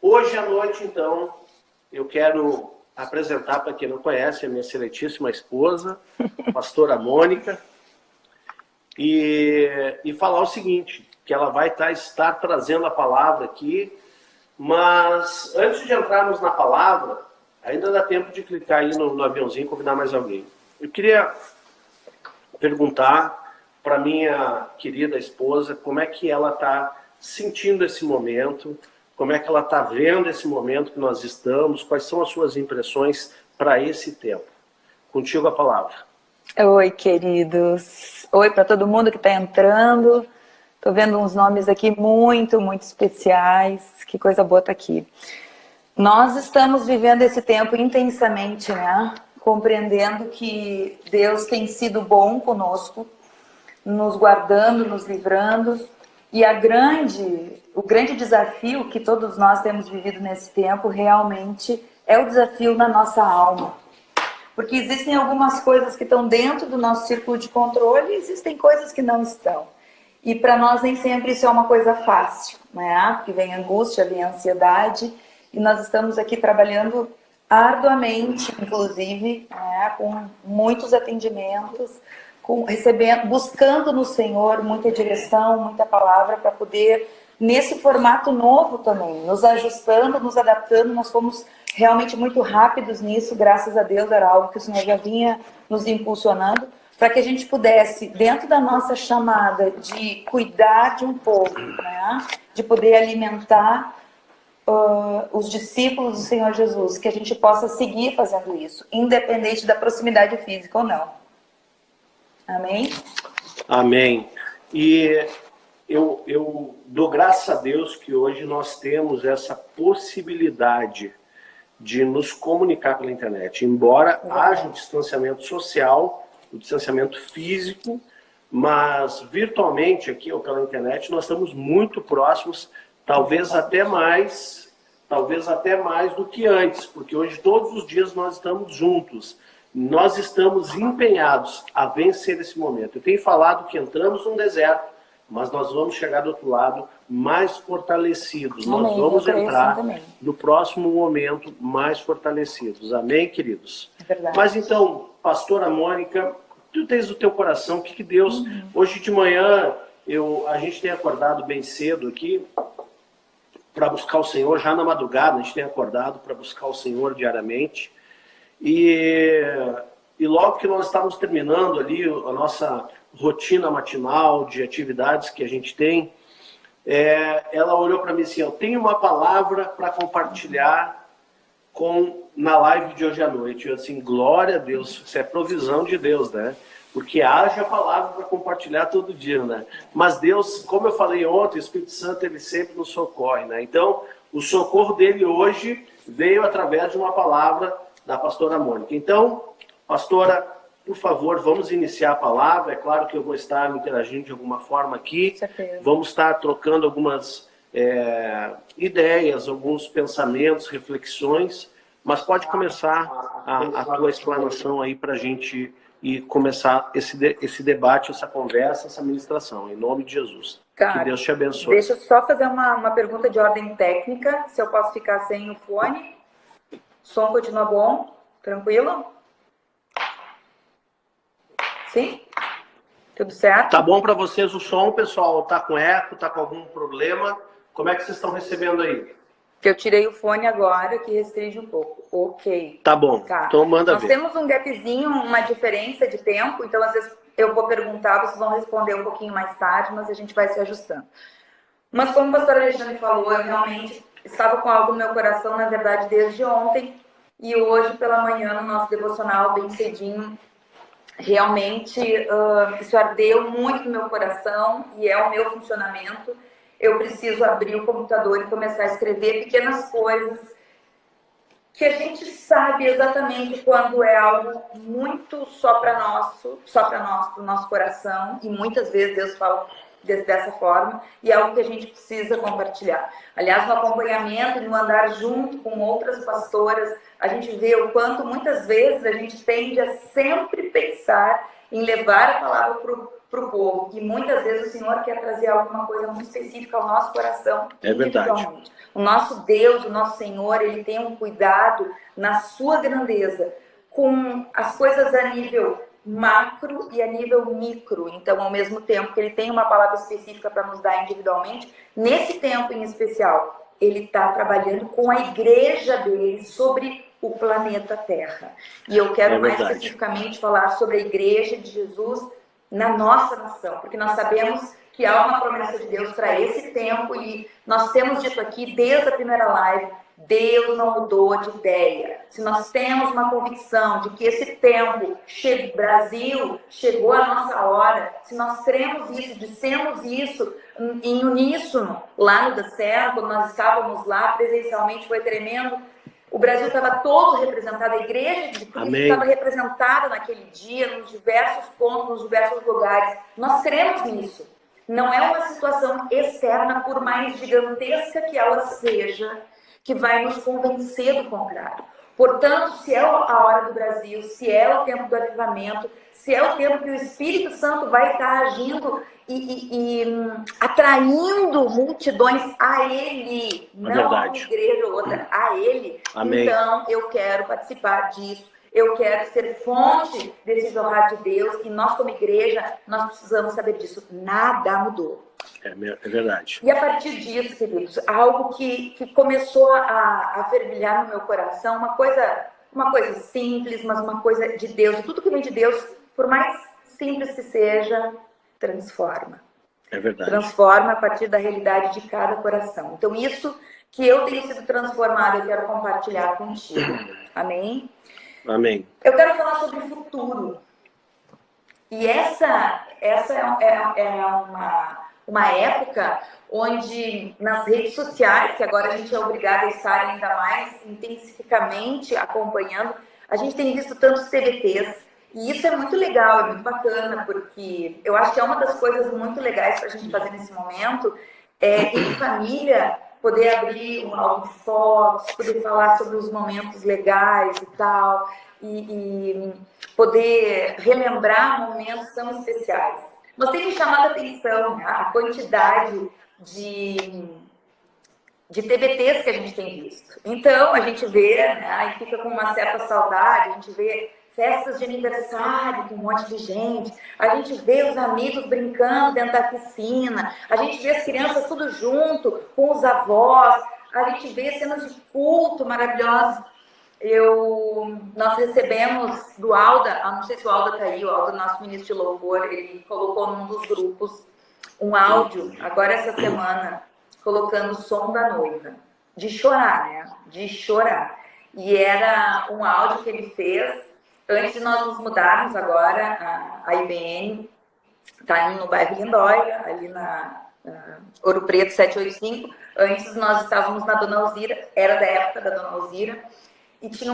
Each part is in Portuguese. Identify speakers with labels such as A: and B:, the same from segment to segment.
A: Hoje à noite, então, eu quero apresentar para quem não conhece a minha excelentíssima esposa, a pastora Mônica, e falar o seguinte, que ela vai estar trazendo a palavra aqui, mas antes de entrarmos na palavra, ainda dá tempo de clicar aí no aviãozinho e convidar mais alguém. Eu queria perguntar para minha querida esposa como é que ela está sentindo esse momento, como é que ela está vendo esse momento que nós estamos, quais são as suas impressões para esse tempo. Contigo a palavra.
B: Oi, queridos. Oi para todo mundo que está entrando. Estou vendo uns nomes aqui muito especiais. Que coisa boa estar aqui. Nós estamos vivendo esse tempo intensamente, né? Compreendendo que Deus tem sido bom conosco, nos guardando, nos livrando. E o grande desafio que todos nós temos vivido nesse tempo realmente é o desafio na nossa alma. Porque existem algumas coisas que estão dentro do nosso círculo de controle e existem coisas que não estão. E para nós nem sempre isso é uma coisa fácil, né? Porque vem angústia, vem ansiedade, e nós estamos aqui trabalhando arduamente, inclusive, né? Com muitos atendimentos, buscando no Senhor muita direção, muita palavra para poder, nesse formato novo também, nos ajustando, nos adaptando. Nós fomos realmente muito rápidos nisso, graças a Deus, era algo que o Senhor já vinha nos impulsionando, para que a gente pudesse, dentro da nossa chamada de cuidar de um povo, né? De poder alimentar os discípulos do Senhor Jesus, que a gente possa seguir fazendo isso, independente da proximidade física ou não. Amém?
A: Amém. E eu dou graças a Deus que hoje nós temos essa possibilidade de nos comunicar pela internet. Embora haja um distanciamento social, o distanciamento físico, mas virtualmente aqui ou pela internet nós estamos muito próximos, talvez até mais do que antes, porque hoje todos os dias nós estamos juntos. Nós estamos empenhados a vencer esse momento. Eu tenho falado que entramos num deserto, mas nós vamos chegar do outro lado mais fortalecidos.
B: Amém.
A: Nós vamos entrar no próximo momento mais fortalecidos. Amém, queridos?
B: É verdade.
A: Mas então, pastora Mônica, tu tens o teu coração, o que Deus... Hoje de manhã, a gente tem acordado bem cedo aqui para buscar o Senhor, já na madrugada a gente tem acordado para buscar o Senhor diariamente. E logo que nós estávamos terminando ali a nossa rotina matinal de atividades que a gente tem, ela olhou para mim assim, eu tenho uma palavra para compartilhar na live de hoje à noite. Eu assim, glória a Deus, isso é provisão de Deus, né? Porque haja palavra para compartilhar todo dia, né? Mas Deus, como eu falei ontem, o Espírito Santo, ele sempre nos socorre, né? Então, o socorro dele hoje veio através de uma palavra da pastora Mônica. Então, pastora, por favor, vamos iniciar a palavra. É claro que eu vou estar interagindo de alguma forma aqui. Vamos estar trocando algumas ideias, alguns pensamentos, reflexões. Mas pode começar a tua explanação aí para a gente começar esse debate, essa conversa, essa ministração. Em nome de Jesus.
B: Cara,
A: que Deus te abençoe.
B: Deixa eu só fazer uma pergunta de ordem técnica. Se eu posso ficar sem o fone? O som continua bom? Tranquilo? Sim? Tudo certo?
A: Tá bom para vocês o som, pessoal? Tá com eco? Tá com algum problema? Como é que vocês estão recebendo aí?
B: Que eu tirei o fone agora, que restringe um pouco. Ok.
A: Tá bom.
B: Tá.
A: Então manda
B: ver. Nós temos um gapzinho, uma diferença de tempo, então às vezes eu vou perguntar, vocês vão responder um pouquinho mais tarde, mas a gente vai se ajustando. Mas como o pastor Alexandre falou, eu realmente estava com algo no meu coração, na verdade, desde ontem, e hoje pela manhã, no nosso devocional, bem cedinho, realmente isso ardeu muito no meu coração e é o meu funcionamento. Eu preciso abrir o computador e começar a escrever pequenas coisas que a gente sabe exatamente quando é algo muito só para nós, para o nosso coração, e muitas vezes Deus fala dessa forma, e é algo que a gente precisa compartilhar. Aliás, no acompanhamento, no andar junto com outras pastoras, a gente vê o quanto muitas vezes a gente tende a sempre pensar em levar a palavra para o povo. E muitas vezes o Senhor quer trazer alguma coisa muito específica ao nosso coração.
A: É verdade.
B: O nosso Deus, o nosso Senhor, Ele tem um cuidado na sua grandeza com as coisas a nível macro e a nível micro. Então, ao mesmo tempo que Ele tem uma palavra específica para nos dar individualmente, nesse tempo em especial, Ele está trabalhando com a igreja dele sobre o planeta Terra. E eu quero mais especificamente falar sobre a igreja de Jesus na nossa nação, porque nós sabemos que há uma promessa de Deus para esse tempo e nós temos dito aqui desde a primeira live, Deus não mudou de ideia. Se nós temos uma convicção de que esse tempo, Brasil, chegou a nossa hora, se nós cremos isso, dissemos isso em uníssono, lá no Decel, quando nós estávamos lá presencialmente, foi tremendo. O Brasil estava todo representado, a igreja de Cristo estava representada naquele dia, nos diversos pontos, nos diversos lugares. Nós cremos nisso. Não é uma situação externa, por mais gigantesca que ela seja, que vai nos convencer do contrário. Portanto, se é a hora do Brasil, se é o tempo do avivamento, se é o tempo que o Espírito Santo vai estar agindo e atraindo multidões a Ele, não a uma igreja ou outra, a Ele. Amém. Então, eu quero participar disso. Eu quero ser fonte desse jorrar de Deus e nós, como igreja, nós precisamos saber disso. Nada mudou.
A: É verdade.
B: E a partir disso, queridos, algo que começou a fervilhar no meu coração, uma coisa simples, mas uma coisa de Deus. Tudo que vem de Deus, por mais simples que seja, transforma.
A: É verdade.
B: Transforma a partir da realidade de cada coração. Então, isso que eu tenho sido transformado, eu quero compartilhar contigo. Amém?
A: Amém.
B: Eu quero falar sobre o futuro. E essa é uma época onde nas redes sociais, que agora a gente é obrigado a estar ainda mais intensificamente acompanhando, a gente tem visto tantos TBTs. E isso é muito legal, é muito bacana, porque eu acho que é uma das coisas muito legais para a gente fazer nesse momento, em família, poder abrir um álbum de fotos, poder falar sobre os momentos legais e tal, e poder relembrar momentos tão especiais. Mas tem me chamado a atenção, né, a quantidade de TBTs que a gente tem visto. Então, a gente vê, né, e fica com uma certa saudade, a gente vê festas de aniversário com um monte de gente, a gente vê os amigos brincando dentro da piscina, a gente vê as crianças tudo junto, com os avós, a gente vê cenas de culto maravilhosas. Nós recebemos do Alda, não sei se o Alda está aí, o Alda, nosso ministro de louvor, ele colocou num dos grupos um áudio, agora essa semana, colocando o som da noiva, de chorar, né? De chorar. E era um áudio que ele fez antes de nós nos mudarmos agora, a IBN está no bairro Lindóia, ali na Ouro Preto 785. Antes nós estávamos na Dona Alzira, era da época da Dona Alzira, e tinha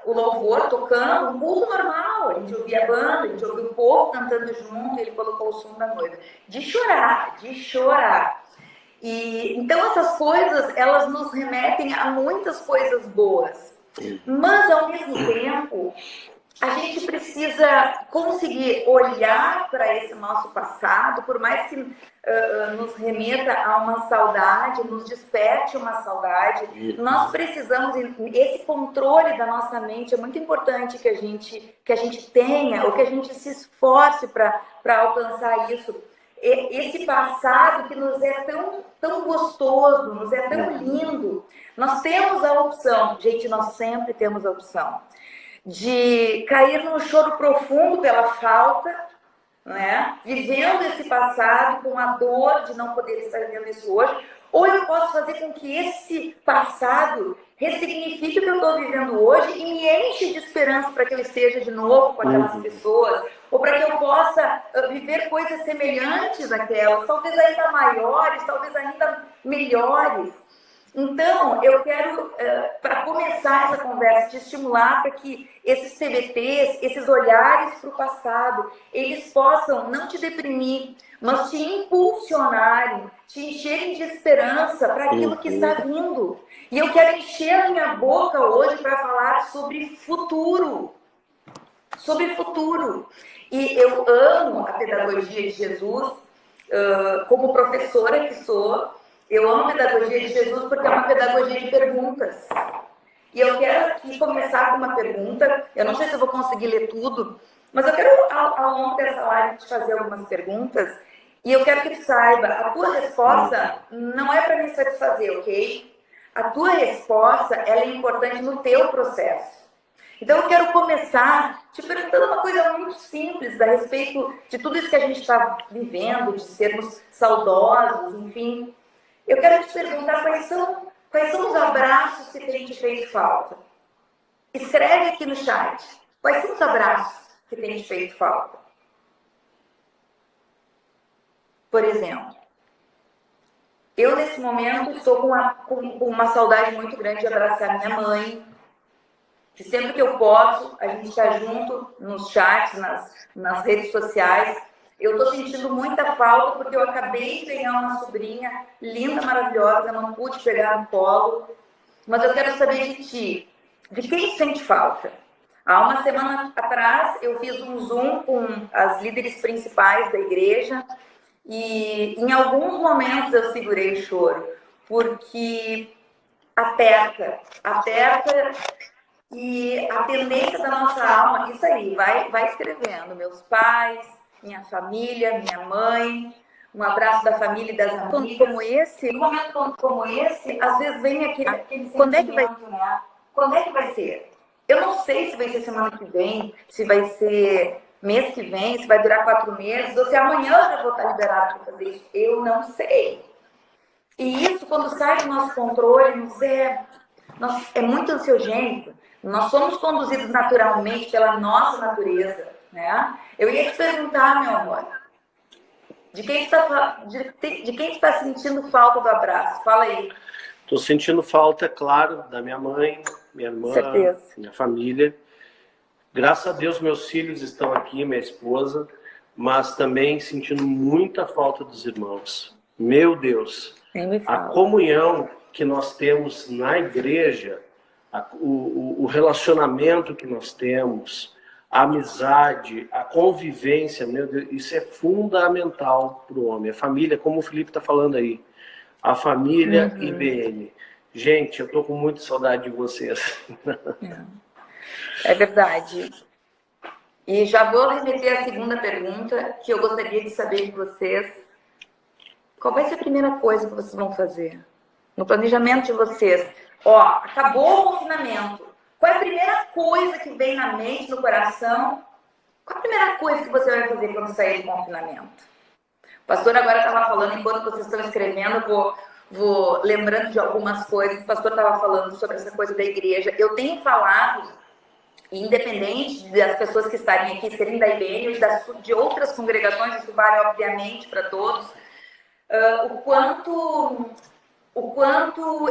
B: o louvor tocando, um culto normal, a gente ouvia a banda, a gente ouvia o povo cantando junto, e ele colocou o som da noiva. De chorar, de chorar. E então essas coisas, elas nos remetem a muitas coisas boas. Mas, ao mesmo tempo, a gente precisa conseguir olhar para esse nosso passado, por mais que nos remeta a uma saudade, nos desperte uma saudade, nós precisamos, esse controle da nossa mente é muito importante que a gente tenha, ou que a gente se esforce para alcançar isso. Esse passado que nos é tão gostoso, nos é tão lindo. Nós temos a opção, gente, nós sempre temos a opção de cair num choro profundo pela falta, né? Vivendo esse passado com a dor de não poder estar vivendo isso hoje, ou eu posso fazer com que esse passado ressignifique o que eu estou vivendo hoje e me enche de esperança para que eu esteja de novo com aquelas pessoas, ou para que eu possa viver coisas semelhantes àquelas, talvez ainda maiores, talvez ainda melhores. Então, eu quero, para começar essa conversa, te estimular para que esses TBTs, esses olhares para o passado, eles possam não te deprimir, mas te impulsionarem, te encherem de esperança para aquilo que está vindo. E eu quero encher a minha boca hoje para falar sobre futuro. sobre futuro. E eu amo a pedagogia de Jesus, como professora que sou, eu amo a pedagogia de Jesus porque é uma pedagogia de perguntas. E eu quero aqui começar com uma pergunta, eu não sei se eu vou conseguir ler tudo, mas eu quero, ao longo dessa live, te fazer algumas perguntas, e eu quero que tu saiba, a tua resposta não é para me satisfazer, ok? A tua resposta, ela é importante no teu processo. Então eu quero começar te perguntando uma coisa muito simples a respeito de tudo isso que a gente está vivendo, de sermos saudosos, enfim. Eu quero te perguntar quais são os abraços que têm te feito falta. Escreve aqui no chat. Quais são os abraços que têm te feito falta? Por exemplo, eu nesse momento estou com uma saudade muito grande de abraçar minha mãe, que sempre que eu posso, a gente está junto nos chats, nas redes sociais. Eu estou sentindo muita falta porque eu acabei de ganhar uma sobrinha linda, maravilhosa, não pude pegar no colo, mas eu quero saber de ti, de quem sente falta? Há uma semana atrás eu fiz um Zoom com as líderes principais da igreja e em alguns momentos eu segurei o choro, porque aperta e a tendência da nossa alma, isso aí, vai escrevendo, meus pais, minha família, minha mãe, um abraço da família e das amigas. Num momento como esse, às vezes vem aquele quando é que vai, né? Quando é que vai ser? Eu não sei se vai ser semana que vem, se vai ser mês que vem, se vai durar 4 meses, ou se amanhã eu já vou estar liberado para fazer isso. Eu não sei. E isso, quando sai do nosso controle, é muito ansiogênico. Nós somos conduzidos naturalmente pela nossa natureza, né? Eu ia te perguntar, meu amor, de quem está sentindo falta do abraço? Fala aí.
A: Estou sentindo falta, claro, da minha mãe, minha irmã,
B: certeza.
A: Minha família. Graças a Deus meus filhos estão aqui, minha esposa, mas também sentindo muita falta dos irmãos. Meu Deus, a comunhão que nós temos na igreja, o relacionamento que nós temos, a amizade, a convivência, meu Deus, isso é fundamental para o homem. A família, como o Felipe está falando aí, a família IBN. Gente, eu estou com muita saudade de vocês.
B: É verdade. E já vou remeter à segunda pergunta, que eu gostaria de saber de vocês. Qual vai ser a primeira coisa que vocês vão fazer? No planejamento de vocês. Ó, acabou o confinamento. Qual é a primeira coisa que vem na mente, no coração? Qual é a primeira coisa que você vai fazer quando sair do confinamento? O pastor agora estava falando, enquanto vocês estão escrevendo, eu vou lembrando de algumas coisas. O pastor estava falando sobre essa coisa da igreja. Eu tenho falado, independente das pessoas que estarem aqui serem da IBN ou de outras congregações, isso vale obviamente para todos, o quanto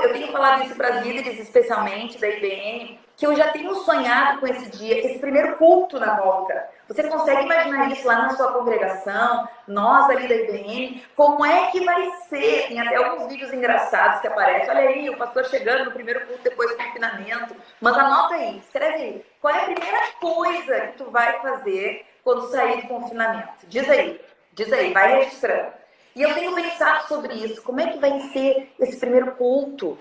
B: eu tenho falado isso para as líderes, especialmente da IBN, que eu já tenho sonhado com esse dia, esse primeiro culto na volta. Você consegue imaginar isso lá na sua congregação, nós ali da IBN, como é que vai ser? Tem até alguns vídeos engraçados que aparecem. Olha aí, o pastor chegando no primeiro culto depois do confinamento. Mas anota aí, escreve aí. Qual é a primeira coisa que tu vai fazer quando sair do confinamento? Diz aí, vai registrando. E eu tenho pensado sobre isso. Como é que vai ser esse primeiro culto?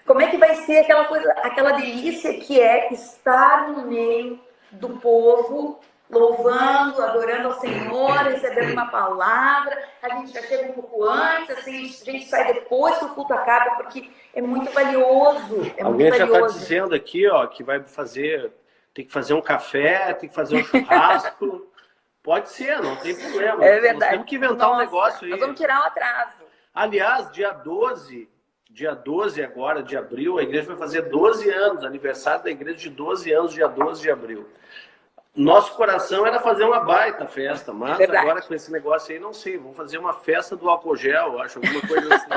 B: Como é que vai ser aquela coisa, aquela delícia que é estar no meio do povo, louvando, adorando ao Senhor, recebendo uma palavra. A gente já chega um pouco antes, assim, a gente sai depois que o culto acaba, porque é muito valioso.
A: Alguém já está dizendo aqui, ó, que vai fazer, tem que fazer um café, tem que fazer um churrasco. Pode ser, não tem problema.
B: É verdade.
A: Nós temos que inventar um negócio aí.
B: Nós vamos tirar o atraso.
A: Aliás, dia 12 agora, de abril, a igreja vai fazer 12 anos, aniversário da igreja de 12 anos, dia 12 de abril. Nosso coração era fazer uma baita festa, mas agora com esse negócio aí, não sei, vamos fazer uma festa do álcool gel, acho, alguma coisa assim.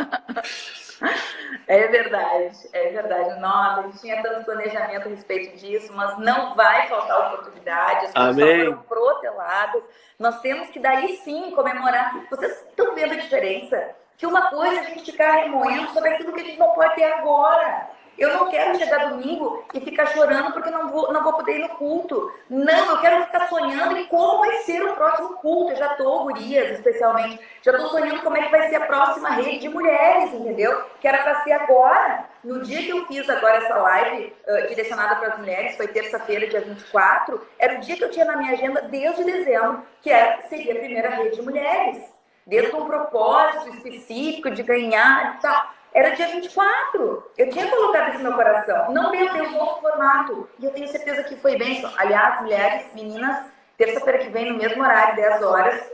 B: É verdade. Nossa, a gente tinha tanto planejamento a respeito disso, mas não vai faltar oportunidade, as coisas foram proteladas. Nós temos que daí sim comemorar. Vocês estão vendo a diferença? Que uma coisa é a gente ficar remoendo sobre aquilo que a gente não pode ter agora. Eu não quero chegar domingo e ficar chorando porque não vou poder ir no culto. Não, eu quero ficar sonhando em como vai ser o próximo culto. Eu já tô, gurias, especialmente, já tô sonhando como é que vai ser a próxima rede de mulheres, entendeu? Que era para ser agora. No dia que eu fiz agora essa live direcionada para as mulheres, foi terça-feira, dia 24, era o dia que eu tinha na minha agenda desde dezembro, que seria a primeira rede de mulheres. Dentro de um propósito específico de ganhar e tal. Era dia 24. Eu tinha colocado isso no meu coração. Não deu um outro formato. E eu tenho certeza que foi bem. Aliás, mulheres, meninas, terça-feira que vem, no mesmo horário, 10 horas,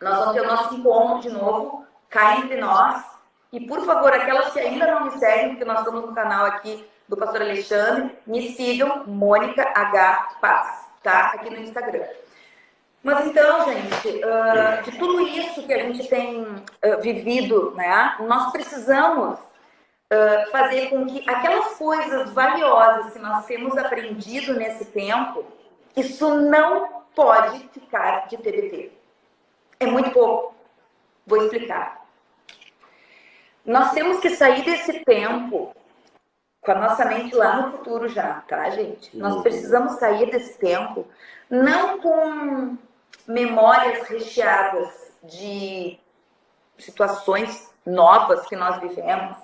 B: nós vamos ter o nosso encontro de novo, cá entre nós. E, por favor, aquelas que ainda não me seguem, porque nós estamos no canal aqui do Pastor Alexandre, me sigam, Mônica H. Paz, tá? Aqui no Instagram. Mas então, gente, de tudo isso que a gente tem vivido, né, nós precisamos fazer com que aquelas coisas valiosas que nós temos aprendido nesse tempo, isso não pode ficar de TBT. É muito pouco. Vou explicar. Nós temos que sair desse tempo com a nossa mente lá no futuro já, tá, gente? Nós precisamos sair desse tempo não com memórias recheadas de situações novas que nós vivemos.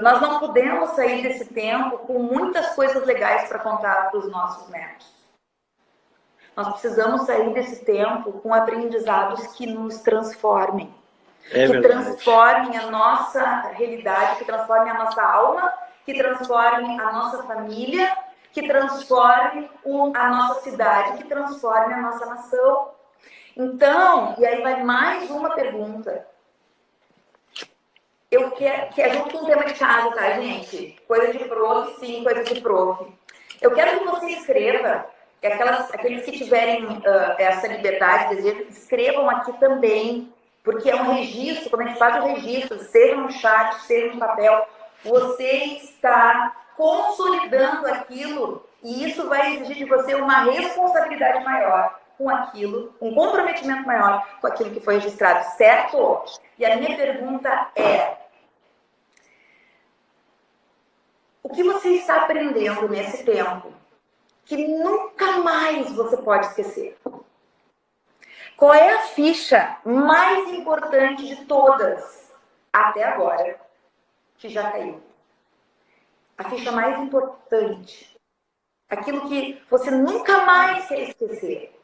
B: Nós não podemos sair desse tempo com muitas coisas legais para contar para os nossos netos. Nós precisamos sair desse tempo com aprendizados que nos transformem. Que transformem a nossa realidade, que transformem a nossa alma, que transformem a nossa família, que transformem a nossa cidade, que transformem a nossa nação. Então, e aí vai mais uma pergunta. Eu quero, que é junto com o tema de casa, tá, gente? Coisa de prof, sim, coisa de prof. Eu quero que você escreva, aqueles que tiverem essa liberdade, desejo, escrevam aqui também, porque é um registro, quando a gente faz o registro, seja no chat, seja no papel, você está consolidando aquilo e isso vai exigir de você uma responsabilidade maior com aquilo, um comprometimento maior com aquilo que foi registrado, certo? E a minha pergunta é: o que você está aprendendo nesse tempo que nunca mais você pode esquecer? Qual é a ficha mais importante de todas até agora que já caiu? A ficha mais importante. Aquilo que você nunca mais quer esquecer.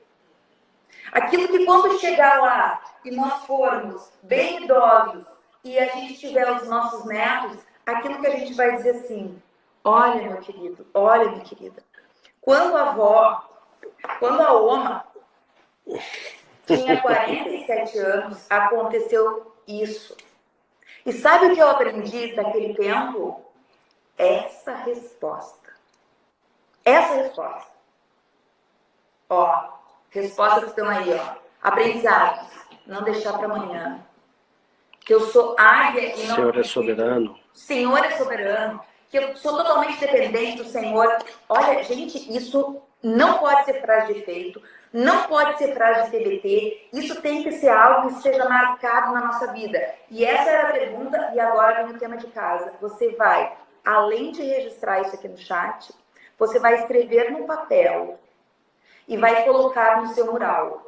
B: Aquilo que quando chegar lá e nós formos bem idosos e a gente tiver os nossos netos, aquilo que a gente vai dizer assim: olha, meu querido, olha, minha querida, quando a Oma tinha 47 anos, aconteceu isso. E sabe o que eu aprendi daquele tempo? Essa resposta. Essa resposta. Ó, respostas que estão aí, ó. Aprendizados. Não deixar para amanhã. Que eu sou águia e não...
A: Senhor é soberano.
B: Senhor é soberano. Que eu sou totalmente dependente do Senhor. Olha, gente, isso não pode ser frase de efeito. Não pode ser frase de TBT. Isso tem que ser algo que seja marcado na nossa vida. E essa era a pergunta, e agora vem o tema de casa. Você vai, além de registrar isso aqui no chat, você vai escrever no papel e vai colocar no seu mural.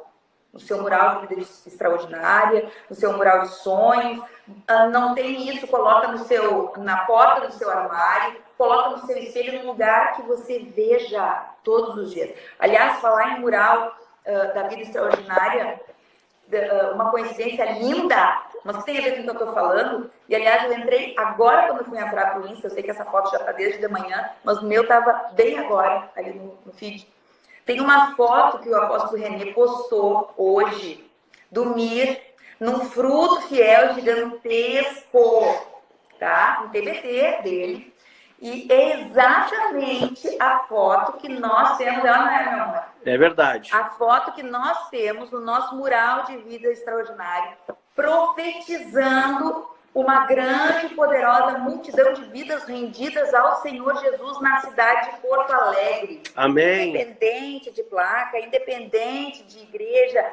B: No seu mural de vida extraordinária, no seu mural de sonhos. Não tem isso, coloca na porta do seu armário, coloca no seu espelho, num lugar que você veja todos os dias. Aliás, falar em mural da vida extraordinária, uma coincidência linda, mas que tem a ver com o que eu estou falando. E, aliás, eu entrei agora quando eu fui entrar para o Insta, eu sei que essa foto já está desde de manhã, mas o meu estava bem agora, ali no feed. Tem uma foto que o apóstolo René postou hoje, do Mir, num fruto fiel gigantesco, tá? Um TBT dele. E é exatamente a foto que nós temos, ela não é, meu amor?
A: É verdade.
B: A foto que nós temos no nosso mural de vida extraordinário, profetizando uma grande e poderosa multidão de vidas rendidas ao Senhor Jesus na cidade de Porto Alegre.
A: Amém.
B: Independente de placa, independente de igreja,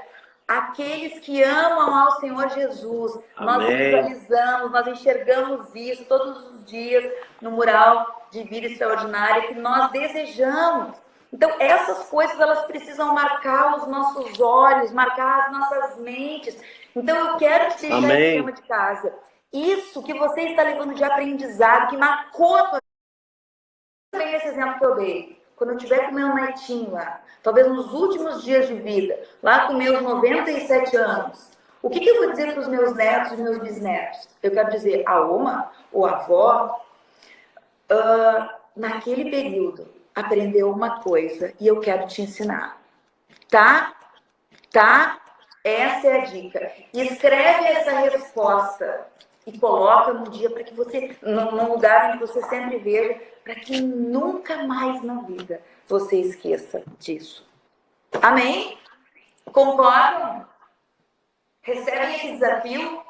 B: aqueles que amam ao Senhor Jesus. Amém. Nós visualizamos, nós enxergamos isso todos os dias no mural de vida extraordinária que nós desejamos. Então, essas coisas, elas precisam marcar os nossos olhos, marcar as nossas mentes. Então, eu quero te deixar esse tema de casa. Isso que você está levando de aprendizado, que marcou a tua vida. Também esse exemplo que eu dei. Quando eu estiver com meu netinho lá, talvez nos últimos dias de vida, lá com meus 97 anos, o que eu vou dizer para os meus netos e meus bisnetos? Eu quero dizer, a Oma, ou a avó, naquele período, aprendeu uma coisa e eu quero te ensinar. Tá? Tá? Essa é a dica. Escreve essa resposta e coloca num dia para que você, num lugar onde você sempre veja, para que nunca mais na vida você esqueça disso. Amém? Concordam? Recebem esse desafio?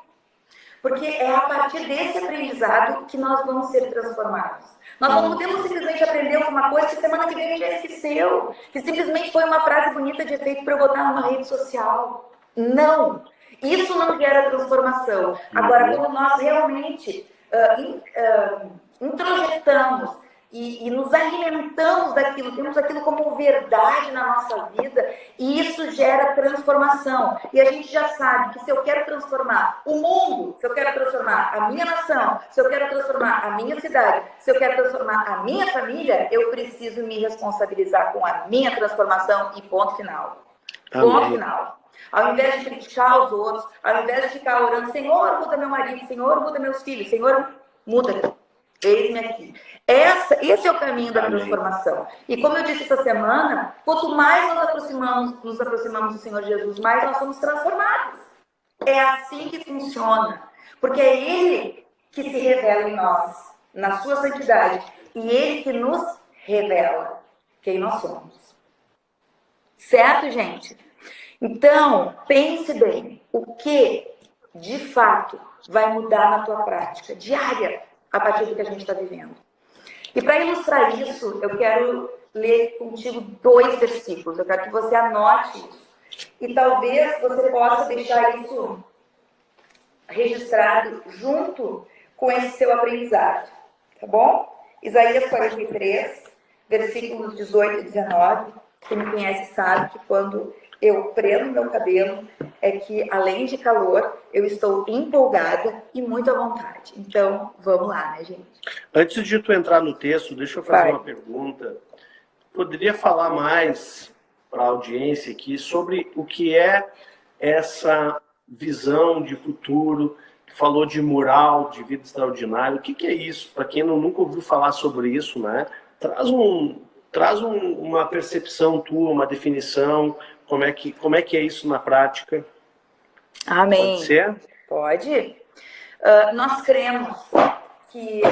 B: Porque é a partir desse aprendizado que nós vamos ser transformados. Nós não podemos simplesmente aprender alguma coisa que semana que vem a gente já esqueceu, que simplesmente foi uma frase bonita de efeito para eu botar numa rede social. Não! Isso não gera transformação. Agora, quando nós realmente introjetamos e nos alimentamos daquilo, temos aquilo como verdade na nossa vida, e isso gera transformação. E a gente já sabe que se eu quero transformar o mundo, se eu quero transformar a minha nação, se eu quero transformar a minha cidade, se eu quero transformar a minha família, eu preciso me responsabilizar com a minha transformação e ponto final.
A: Amém.
B: Ponto final. Ao invés de criticar os outros, ao invés de ficar orando, Senhor, muda meu marido, Senhor, muda meus filhos, Senhor, muda. Eis-me aqui. Esse é o caminho da transformação. E como eu disse essa semana, quanto mais nos aproximamos do Senhor Jesus, mais nós somos transformados. É assim que funciona. Porque é Ele que se revela em nós, na sua santidade. E Ele que nos revela quem nós somos. Certo, gente? Então, pense bem. O que, de fato, vai mudar na tua prática diária a partir do que a gente está vivendo. E para ilustrar isso, eu quero ler contigo 2 versículos. Eu quero que você anote isso. E talvez você possa deixar isso registrado junto com esse seu aprendizado. Tá bom? Isaías 43, versículos 18 e 19. Quem me conhece sabe que quando eu prendo meu cabelo, é que além de calor, eu estou empolgada e muito à vontade. Então, vamos lá, né, gente?
A: Antes de tu entrar no texto, deixa eu fazer uma pergunta. Poderia falar mais para a audiência aqui sobre o que é essa visão de futuro? Falou de mural, de vida extraordinária. O que é isso? Para quem nunca ouviu falar sobre isso, né? Traz uma percepção tua, uma definição. Como é que é isso na prática?
B: Amém.
A: Pode ser?
B: Pode. Nós cremos que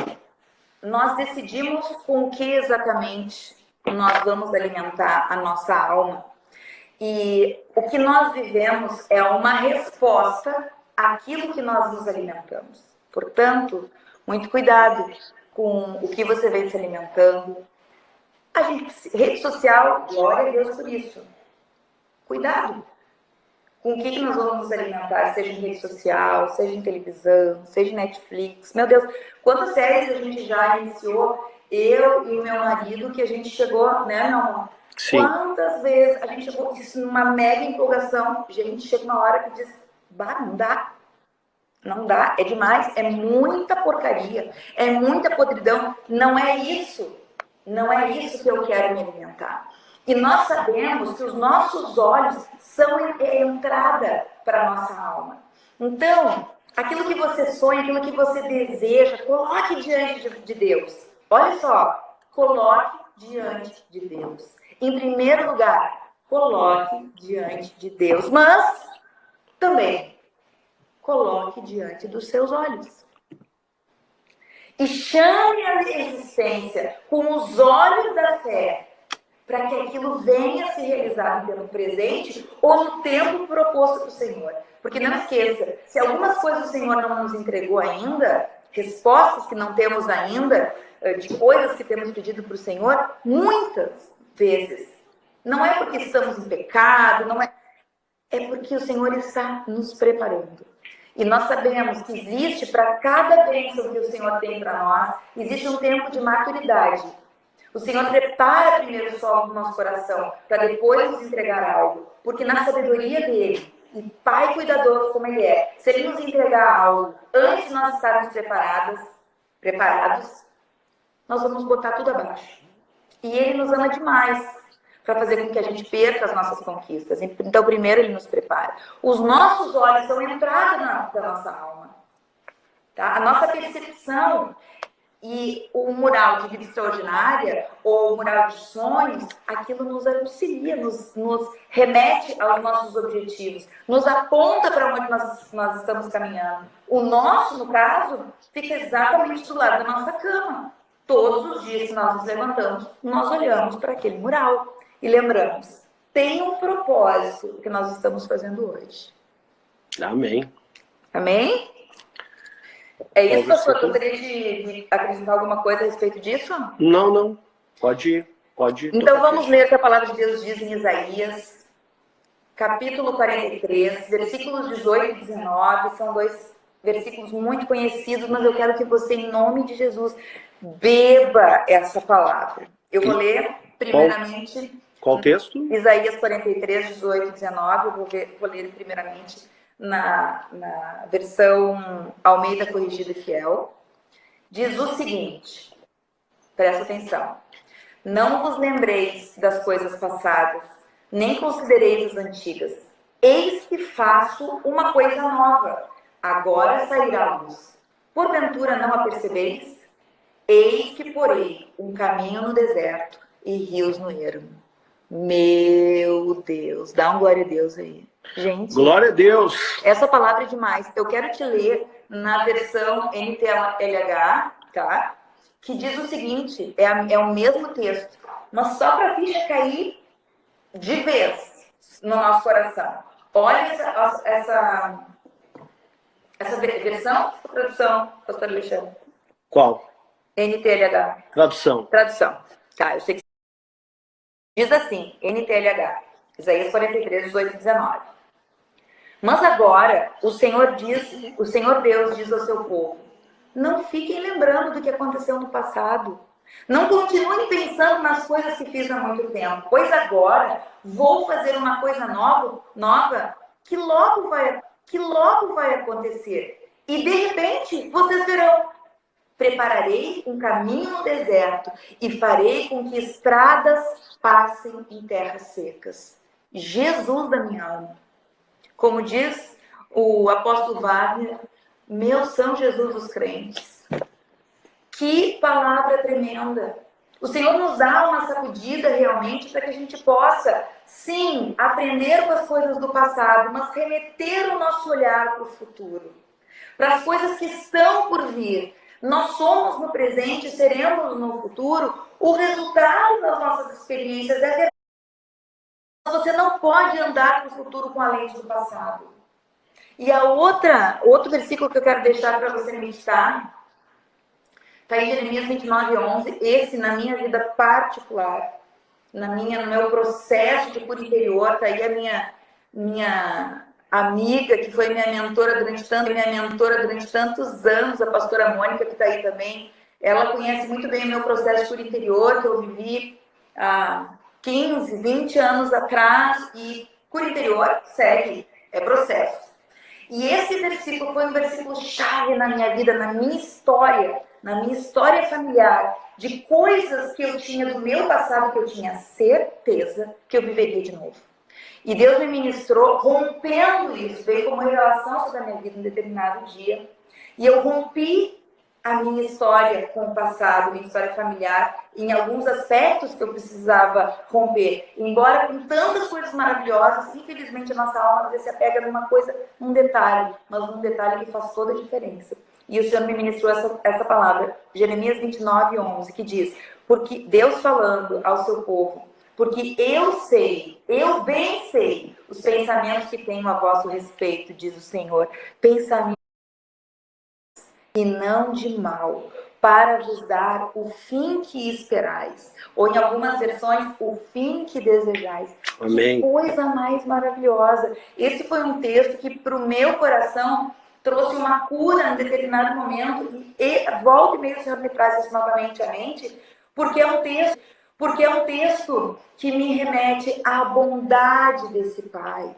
B: nós decidimos com o que exatamente nós vamos alimentar a nossa alma. E o que nós vivemos é uma resposta àquilo que nós nos alimentamos. Portanto, muito cuidado com o que você vem se alimentando. Rede social, glória a Deus por isso. Cuidado com o que nós vamos nos alimentar, seja em rede social, seja em televisão, seja em Netflix. Meu Deus, quantas séries a gente já iniciou, eu e o meu marido, que a gente chegou, né, meu amor? Sim. Quantas vezes a gente chegou isso numa mega empolgação, gente, chega uma hora que diz, bah, não dá. Não dá, é demais, é muita porcaria, é muita podridão. Não é isso que eu quero me alimentar. E nós sabemos que os nossos olhos são a entrada para a nossa alma. Então, aquilo que você sonha, aquilo que você deseja, coloque diante de Deus. Olha só, coloque diante de Deus. Em primeiro lugar, coloque diante de Deus, mas também coloque diante dos seus olhos. E chame a existência com os olhos da fé, para que aquilo venha a se realizar no tempo presente ou no tempo proposto para o Senhor. Porque não esqueça, se algumas coisas o Senhor não nos entregou ainda, respostas que não temos ainda, de coisas que temos pedido para o Senhor, muitas vezes, não é porque estamos em pecado, é porque o Senhor está nos preparando. E nós sabemos que existe, para cada bênção que o Senhor tem para nós, existe um tempo de maturidade. O Senhor prepara primeiro o solo do nosso coração, para depois nos entregar algo. Porque na sabedoria dele, e Pai cuidadoso como ele é, se ele nos entregar algo antes de nós estarmos preparados, nós vamos botar tudo abaixo. E ele nos ama demais para fazer com que a gente perca as nossas conquistas. Então, primeiro ele nos prepara. Os nossos olhos são a entrada da nossa alma. Tá? A nossa percepção e o mural de vida extraordinária ou o mural de sonhos, aquilo nos auxilia, nos remete aos nossos objetivos, nos aponta para onde nós estamos caminhando. O nosso, no caso, fica exatamente do lado da nossa cama. Todos os dias que nós nos levantamos, nós olhamos para aquele mural e lembramos, tem um propósito que nós estamos fazendo hoje.
A: Amém.
B: Amém? É isso, pastor? Gostaria de acrescentar alguma coisa a respeito disso?
A: Não. Pode ir.
B: Então vamos ler o que a palavra de Deus diz em Isaías, capítulo 43, versículos 18 e 19. São dois versículos muito conhecidos, mas eu quero que você, em nome de Jesus, beba essa palavra. Eu vou ler primeiramente...
A: Qual texto?
B: Isaías 43, 18 e 19. Eu vou ler primeiramente na versão Almeida Corrigida e Fiel. Diz o seguinte, presta atenção. Não vos lembreis das coisas passadas, nem considereis as antigas. Eis que faço uma coisa nova, agora sairá a luz. Porventura não a percebeis? Eis que porei um caminho no deserto e rios no ermo. Meu Deus, dá um glória a Deus aí. Gente,
A: glória a Deus.
B: Essa palavra é demais. Eu quero te ler na versão NTLH, tá? Que diz o seguinte, é o mesmo texto, mas só para a ficha cair de vez no nosso coração. Olha essa versão ou tradução, pastor Alexandre?
A: Qual?
B: NTLH.
A: Tradução.
B: Tá, eu sei que diz assim, NTLH, Isaías 43, 18 e 19. Mas agora, o Senhor Deus diz ao seu povo, não fiquem lembrando do que aconteceu no passado. Não continuem pensando nas coisas que fiz há muito tempo, pois agora vou fazer uma coisa nova que logo vai acontecer. E de repente, vocês verão. Prepararei um caminho no deserto e farei com que estradas passem em terras secas. Jesus da minha alma. Como diz o apóstolo Wagner, meu São Jesus dos crentes. Que palavra tremenda. O Senhor nos dá uma sacudida realmente para que a gente possa, sim, aprender com as coisas do passado, mas remeter o nosso olhar para o futuro. Para as coisas que estão por vir. Nós somos no presente e seremos no futuro o resultado das nossas experiências. É verdade. Você não pode andar para o futuro com a lente do passado. E outro versículo que eu quero deixar para você meditar, está em Jeremias 29, 11. Esse, na minha vida particular, no meu processo de cura interior, está aí a minha amiga, que foi minha mentora durante tantos anos, a pastora Mônica, que está aí também. Ela conhece muito bem o meu processo de cura interior, que eu vivi há 15, 20 anos atrás, e cura interior segue, é processo. E esse versículo foi um versículo chave na minha vida, na minha história familiar, de coisas que eu tinha do meu passado, que eu tinha certeza que eu viveria de novo. E Deus me ministrou rompendo isso, veio como revelação sobre a minha vida em determinado dia. E eu rompi a minha história com o passado, minha história familiar, em alguns aspectos que eu precisava romper. Embora com tantas coisas maravilhosas, infelizmente a nossa alma às vezes se apega num detalhe, mas num detalhe que faz toda a diferença. E o Senhor me ministrou essa palavra, Jeremias 29, 11, que diz, porque Deus falando ao seu povo, porque eu bem sei os pensamentos que tenho a vosso respeito, diz o Senhor, pensamentos e não de mal, para vos dar o fim que esperais. Ou em algumas versões, o fim que desejais.
A: Amém.
B: Que coisa mais maravilhosa. Esse foi um texto que para o meu coração trouxe uma cura em determinado momento, e volta e meia o Senhor me traz isso novamente à mente, porque é um texto que me remete à bondade desse Pai.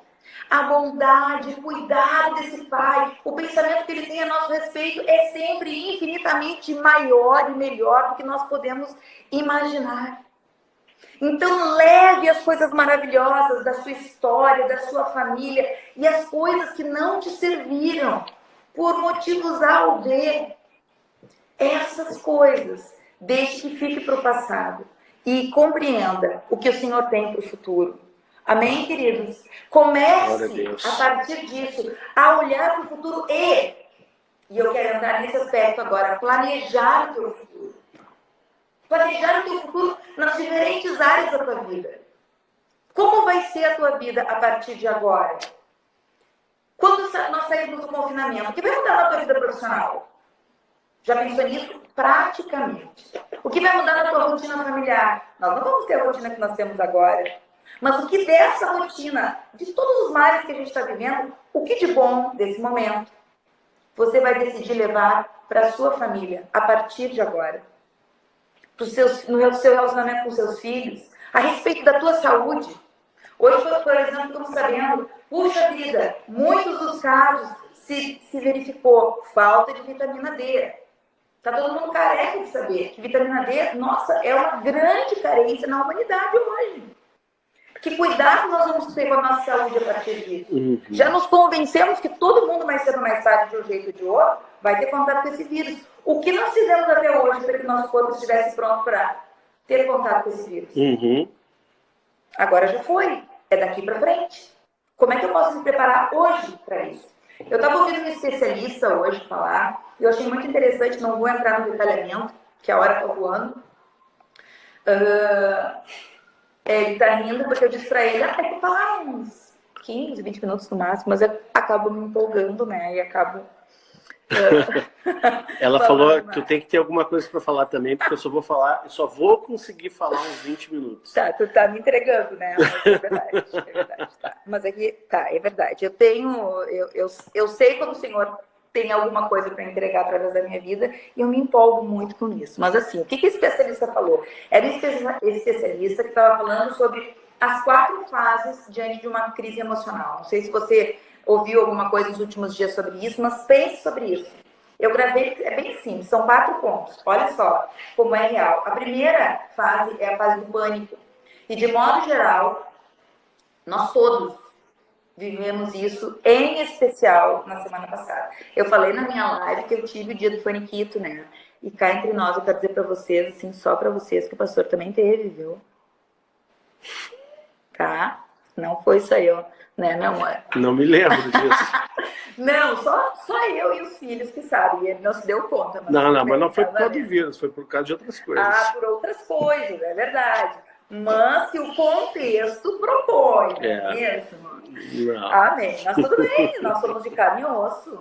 B: A bondade, o cuidado desse Pai, o pensamento que Ele tem a nosso respeito é sempre infinitamente maior e melhor do que nós podemos imaginar. Então leve as coisas maravilhosas da sua história, da sua família e as coisas que não te serviram por motivos A ou B. Essas coisas, deixe que fique para o passado e compreenda o que o Senhor tem para o futuro. Amém, queridos? Comece a partir disso a olhar para o futuro e eu quero entrar nesse aspecto agora, planejar o teu futuro. Planejar o teu futuro nas diferentes áreas da tua vida. Como vai ser a tua vida a partir de agora? Quando nós sairmos do confinamento, o que vai mudar na tua vida profissional? Já pensou nisso? Praticamente. O que vai mudar na tua rotina familiar? Nós não vamos ter a rotina que nós temos agora. Mas o que dessa rotina, de todos os males que a gente está vivendo, o que de bom desse momento você vai decidir levar para a sua família a partir de agora? No seu relacionamento com seus filhos, a respeito da tua saúde. Hoje, por exemplo, estamos sabendo, puxa vida, muitos dos casos se verificou falta de vitamina D. Está todo mundo careca de saber que vitamina D, nossa, é uma grande carência na humanidade hoje. Que cuidado nós vamos ter com a nossa saúde a partir disso. Já nos convencemos que todo mundo, mais cedo ou mais tarde, de um jeito ou de outro, vai ter contato com esse vírus. O que nós fizemos até hoje para que nosso corpo estivesse pronto para ter contato com esse vírus? Agora já foi. É daqui para frente. Como é que eu posso me preparar hoje para isso? Eu estava ouvindo um especialista hoje falar, e eu achei muito interessante, não vou entrar no detalhamento, que a hora está voando. Ele está rindo porque eu disse para ele, tem que falar uns 15, 20 minutos no máximo, mas eu acabo me empolgando, né? E acabo...
A: Ela falou que eu tenho que ter alguma coisa para falar também, porque eu só vou conseguir falar uns 20 minutos.
B: Tá, tu tá me entregando, né? Mas é verdade, tá. Mas aqui, tá, é verdade. Eu sei quando o Senhor tem alguma coisa para entregar através da minha vida e eu me empolgo muito com isso. Mas assim, o que o especialista falou? Era um especialista que estava falando sobre as 4 fases diante de uma crise emocional. Não sei se você ouviu alguma coisa nos últimos dias sobre isso, mas pense sobre isso. Eu gravei, é bem simples, são 4 pontos. Olha só como é real. A primeira fase é a fase do pânico. E de modo geral, nós todos vivemos isso, em especial na semana passada. Eu falei na minha live que eu tive o dia do faniquito, né? E cá entre nós, eu quero dizer pra vocês, assim, só pra vocês, que o pastor também teve, viu? Tá? Não foi só eu, né, meu amor?
A: Não me lembro disso.
B: Não, só eu e os filhos que sabem. E ele não se deu conta. Mas
A: mas não foi por causa do vírus, foi por causa de outras coisas.
B: Ah, por outras coisas, é verdade. Mas que o contexto propõe, não é mesmo?
A: Não.
B: Amém. Mas tudo bem, nós somos de carne e osso.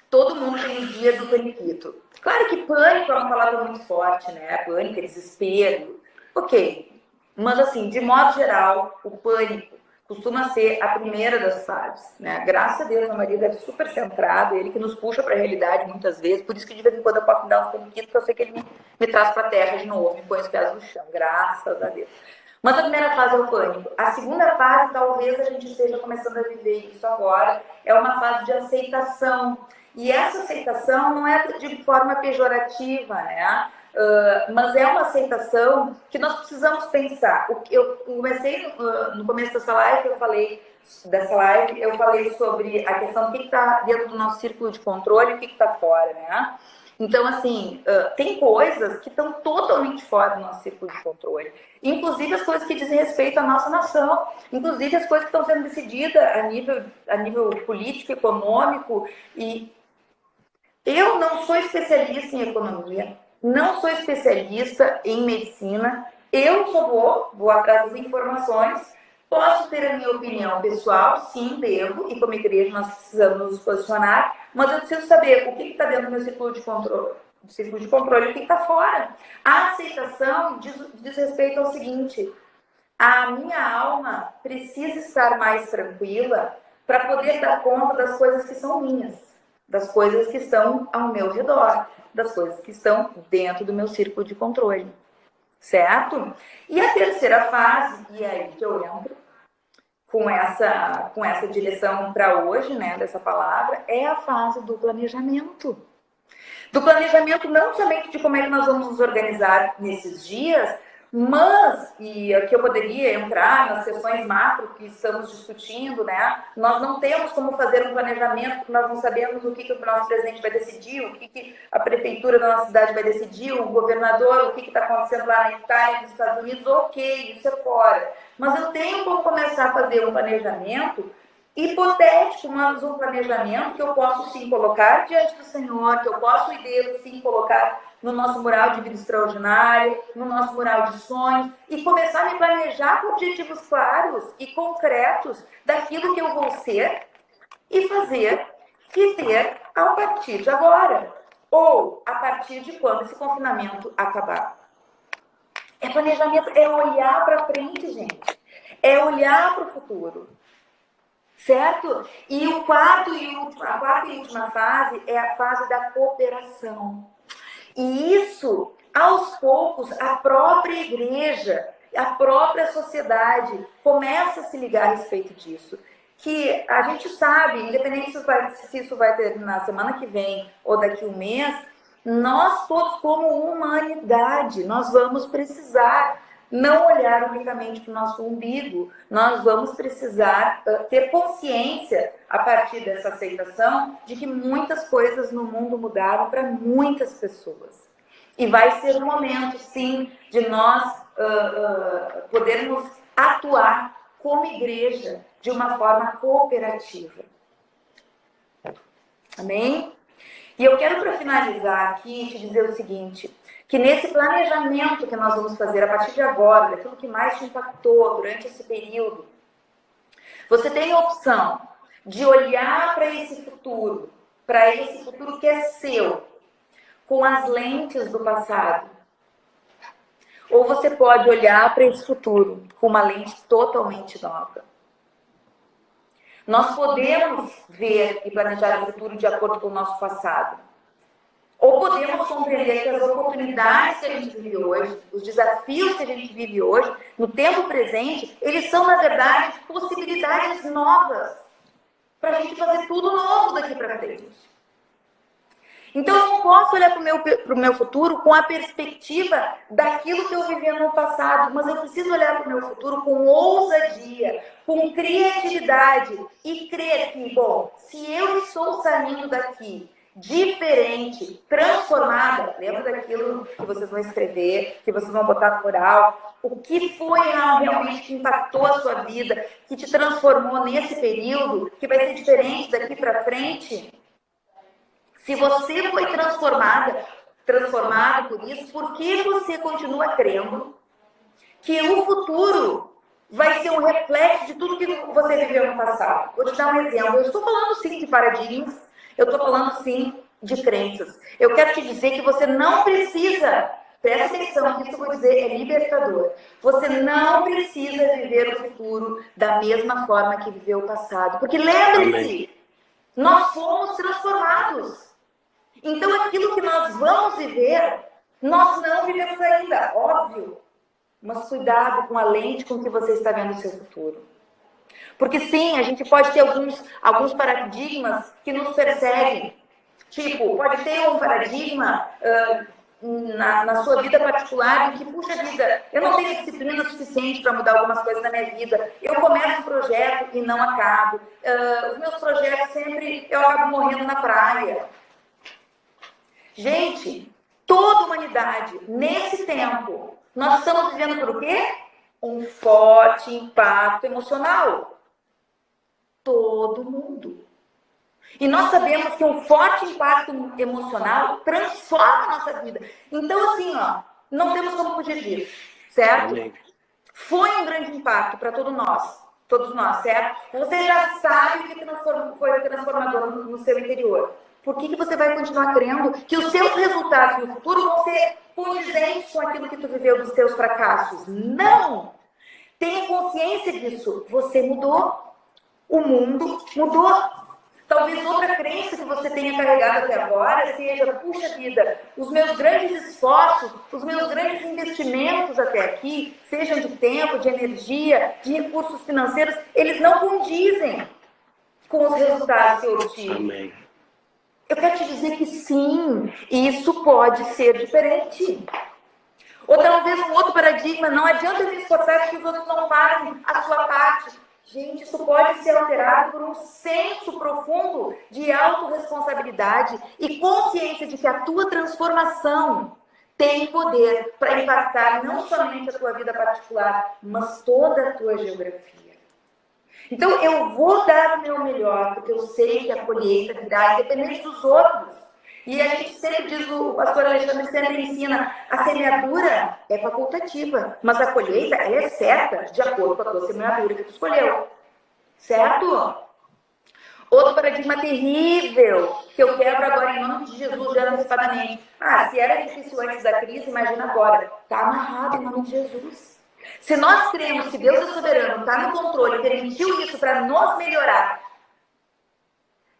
B: Todo mundo tem o dia do paniquito. Claro que pânico é uma palavra muito forte, né? Pânico, desespero. Ok. Mas assim, de modo geral, o pânico costuma ser a primeira das fases, né? Graças a Deus, meu marido é super centrado, ele que nos puxa para a realidade muitas vezes, por isso que de vez em quando eu posso me dar um paniquito, porque eu sei que ele me traz para a terra de novo, me põe os pés no chão, graças a Deus. Mas a primeira fase é o pânico. A segunda fase, talvez a gente esteja começando a viver isso agora, é uma fase de aceitação. E essa aceitação não é de forma pejorativa, né? Mas é uma aceitação que nós precisamos pensar. Eu comecei no começo dessa live, eu falei sobre a questão do que está dentro do nosso círculo de controle e o que está fora, né? Então, assim, tem coisas que estão totalmente fora do nosso círculo de controle. Inclusive as coisas que dizem respeito à nossa nação. Inclusive as coisas que estão sendo decididas a nível político, econômico. E eu não sou especialista em economia, não sou especialista em medicina. Eu só vou atrás das informações. Posso ter a minha opinião pessoal, sim, devo, e como igreja nós precisamos nos posicionar, mas eu preciso saber o que está dentro do meu círculo de controle e o que está fora. A aceitação diz respeito ao seguinte: a minha alma precisa estar mais tranquila para poder dar conta das coisas que são minhas. das coisas que estão ao meu redor, das coisas que estão dentro do meu círculo de controle, certo? E a terceira fase, e é aí que eu entro com essa direção para hoje, né, dessa palavra, é a fase do planejamento. Do planejamento não somente de como é que nós vamos nos organizar nesses dias, mas, e aqui eu poderia entrar nas sessões macro que estamos discutindo, né? Nós não temos como fazer um planejamento, porque nós não sabemos o que o nosso presidente vai decidir, o que a prefeitura da nossa cidade vai decidir, o governador, o que está acontecendo lá na Itália, nos Estados Unidos, ok, isso é fora. Mas eu tenho como começar a fazer um planejamento hipotético, mas um planejamento que eu posso sim colocar diante do Senhor, que eu posso e devo sim colocar no nosso mural de vida extraordinária, no nosso mural de sonhos, e começar a me planejar com objetivos claros e concretos daquilo que eu vou ser e fazer e ter a partir de agora, ou a partir de quando esse confinamento acabar. É planejamento, é olhar para frente, gente. É olhar para o futuro. Certo? E a quarta e última fase é a fase da cooperação. E isso, aos poucos, a própria igreja, a própria sociedade começa a se ligar a respeito disso. Que a gente sabe, independente se isso vai terminar semana que vem ou daqui a um mês, nós todos como humanidade, nós vamos precisar não olhar unicamente para o nosso umbigo, nós vamos precisar ter consciência, a partir dessa aceitação, de que muitas coisas no mundo mudaram para muitas pessoas. E vai ser um momento, sim, de nós podermos atuar como igreja de uma forma cooperativa. Amém? E eu quero, para finalizar aqui, te dizer o seguinte, que nesse planejamento que nós vamos fazer a partir de agora, daquilo que mais te impactou durante esse período, você tem a opção de olhar para esse futuro que é seu, com as lentes do passado. Ou você pode olhar para esse futuro com uma lente totalmente nova. Nós podemos ver e planejar o futuro de acordo com o nosso passado. Ou podemos compreender que as oportunidades que a gente vive hoje, os desafios que a gente vive hoje, no tempo presente, eles são, na verdade, possibilidades novas para a gente fazer tudo novo daqui para frente. Então, eu não posso olhar para o meu futuro com a perspectiva daquilo que eu vivi no passado, mas eu preciso olhar para o meu futuro com ousadia, com criatividade e crer que, bom, se eu estou saindo daqui diferente, transformada, lembra daquilo que vocês vão escrever, que vocês vão botar no mural, o que foi realmente que impactou a sua vida, que te transformou nesse período, que vai ser diferente daqui para frente? Se você foi transformado por isso, por que você continua crendo que o futuro vai ser um reflexo de tudo que você viveu no passado? Vou te dar um exemplo. Eu estou falando sim de paradigmas, eu estou falando sim de crenças. Eu quero te dizer que você não precisa, presta atenção, que isso que eu vou dizer é libertador. Você não precisa viver o futuro da mesma forma que viveu o passado. Porque lembre-se, nós fomos transformados. Então, aquilo que nós vamos viver, nós não vivemos ainda, óbvio. Mas cuidado com a lente com que você está vendo o seu futuro. Porque sim, a gente pode ter alguns paradigmas que nos perseguem. Tipo, pode ter um paradigma na sua vida particular em que, puxa vida, eu não tenho disciplina suficiente para mudar algumas coisas na minha vida. Eu começo um projeto e não acabo. Os meus projetos sempre eu acabo morrendo na praia. Gente, toda a humanidade, nesse tempo, nós estamos vivendo por quê? Um forte impacto emocional. Todo mundo. E nós sabemos que um forte impacto emocional transforma a nossa vida. Então, assim, ó, não temos como fugir disso, certo? Foi um grande impacto para todos nós, certo? Você já sabe o que foi transformador no seu interior. Por que você vai continuar crendo que os seus resultados no futuro vão ser condizentes com aquilo que tu viveu dos seus fracassos? Não! Tenha consciência disso. Você mudou. O mundo mudou. Talvez outra crença que você tenha carregado até agora seja, puxa vida, os meus grandes esforços, os meus grandes investimentos até aqui, sejam de tempo, de energia, de recursos financeiros, eles não condizem com os resultados que eu obtive.
A: Amém.
B: Eu quero te dizer que sim, isso pode ser diferente. Ou talvez um outro paradigma, não adianta me esforçar que os outros não fazem a sua parte. Gente, isso pode ser alterado por um senso profundo de autorresponsabilidade e consciência de que a tua transformação tem poder para impactar não somente a tua vida particular, mas toda a tua geografia. Então, eu vou dar o meu melhor, porque eu sei que a colheita virá independente dos outros. E a gente sempre diz, o pastor Alexandre sempre ensina, a semeadura é facultativa, mas a colheita ela é certa, de acordo com a tua semeadura que tu escolheu. Certo? Outro paradigma terrível, que eu quebro agora em nome de Jesus, já antecipadamente. Se era difícil antes da crise, imagina agora. Está amarrado em nome de Jesus. Se nós cremos que Deus é soberano, está no controle, permitiu isso para nos melhorar,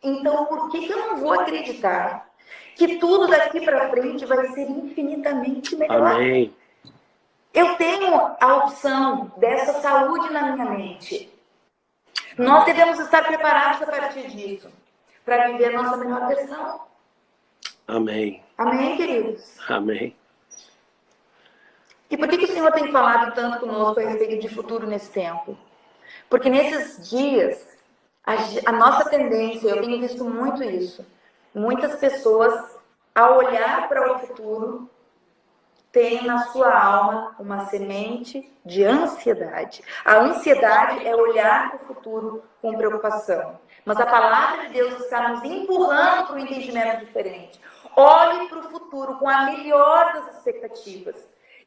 B: então por que eu não vou acreditar que tudo daqui para frente vai ser infinitamente melhor?
A: Amém.
B: Eu tenho a opção dessa saúde na minha mente. Nós devemos estar preparados a partir disso, para viver a nossa melhor versão.
A: Amém.
B: Amém, queridos?
A: Amém.
B: E por que o Senhor tem falado tanto conosco a respeito de futuro nesse tempo? Porque nesses dias, a nossa tendência, eu tenho visto muito isso, muitas pessoas, ao olhar para o futuro, têm na sua alma uma semente de ansiedade. A ansiedade é olhar para o futuro com preocupação. Mas a palavra de Deus está nos empurrando para um entendimento diferente. Olhe para o futuro com a melhor das expectativas.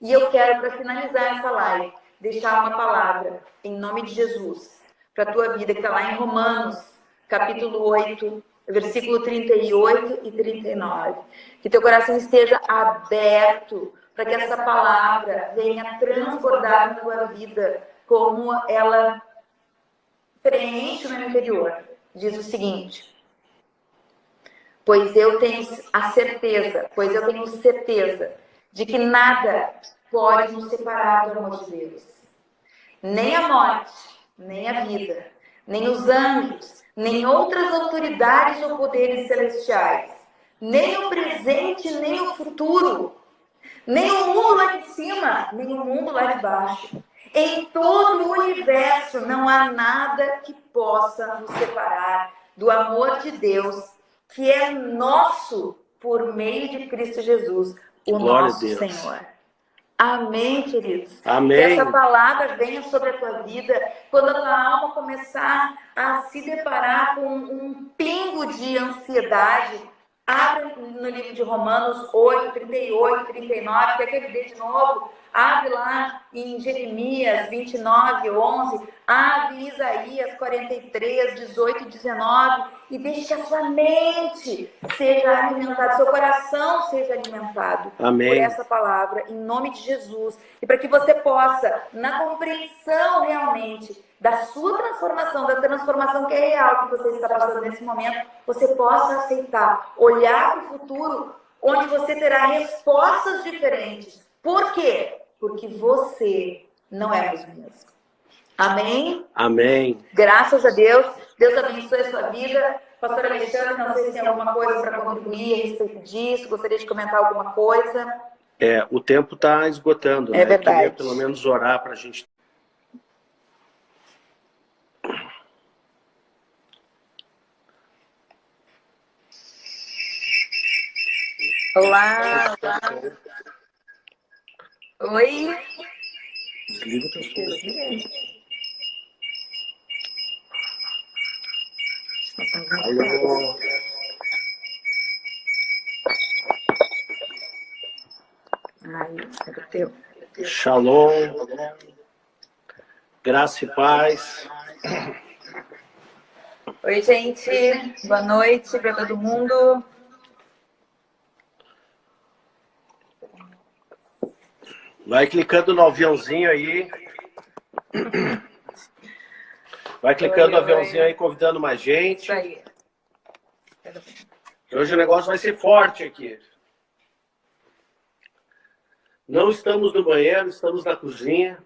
B: E eu quero, para finalizar essa live, deixar uma palavra, em nome de Jesus, para a tua vida, que está lá em Romanos, capítulo 8, versículo 38 e 39. Que teu coração esteja aberto para que essa palavra venha transbordar na tua vida, como ela preenche o meu interior. Diz o seguinte: pois eu tenho certeza de que nada pode nos separar do amor de Deus. Nem a morte, nem a vida, nem os anjos, nem outras autoridades ou poderes celestiais, nem o presente, nem o futuro, nem o mundo lá de cima, nem o mundo lá de baixo. Em todo o universo não há nada que possa nos separar do amor de Deus, que é nosso por meio de Cristo Jesus, o nosso Senhor. Amém, queridos?
A: Amém.
B: Que essa palavra venha sobre a tua vida, quando a tua alma começar a se deparar com um pingo de ansiedade. Abre no livro de Romanos 8, 38, 39, quer que eu dê de novo? Abre lá em Jeremias 29, 11, abre Isaías 43, 18 e 19 e deixe a sua mente seja alimentada, seu coração seja alimentado.
A: Amém.
B: Por essa palavra, em nome de Jesus. E para que você possa, na compreensão realmente da sua transformação, da transformação que é real que você está passando nesse momento, você possa aceitar, olhar para o futuro, onde você terá respostas diferentes. Por quê? Porque você não é mais o mesmo. Amém?
A: Amém.
B: Graças a Deus. Deus abençoe a sua vida. Pastor Alexandre, não sei se tem alguma coisa para contribuir a respeito disso. Gostaria de comentar alguma coisa?
A: O tempo está esgotando, né?
B: É verdade.
A: Eu queria pelo menos orar para a gente.
B: Olá, olá. Oi.
A: Desliga o teu som. Alô.
B: Ai, é do teu.
A: Shalom. Graça e paz.
B: Oi, gente. Boa noite para todo mundo.
A: Vai clicando no aviãozinho aí. Vai clicando no aviãozinho aí, convidando mais gente.
B: Isso aí.
A: Hoje o negócio vai ser forte aqui. Não estamos no banheiro, estamos na cozinha.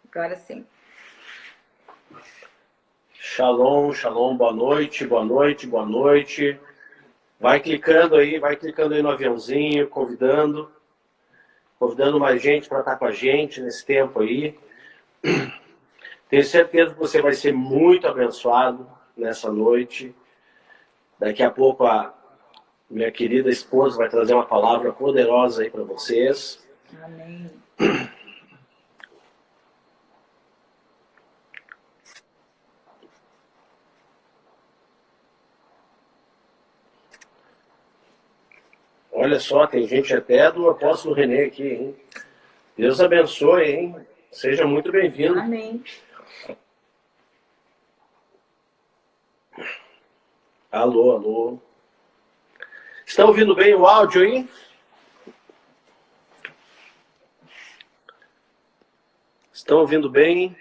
B: Agora sim.
A: Shalom, shalom, boa noite, boa noite, boa noite. Vai clicando aí no aviãozinho, convidando mais gente para estar com a gente nesse tempo aí. Tenho certeza que você vai ser muito abençoado nessa noite. Daqui a pouco a minha querida esposa vai trazer uma palavra poderosa aí para vocês.
B: Amém.
A: Olha só, tem gente até do apóstolo Renê aqui, hein? Deus abençoe, hein? Seja muito bem-vindo.
B: Amém.
A: Alô, alô. Estão ouvindo bem o áudio aí? Estão ouvindo bem?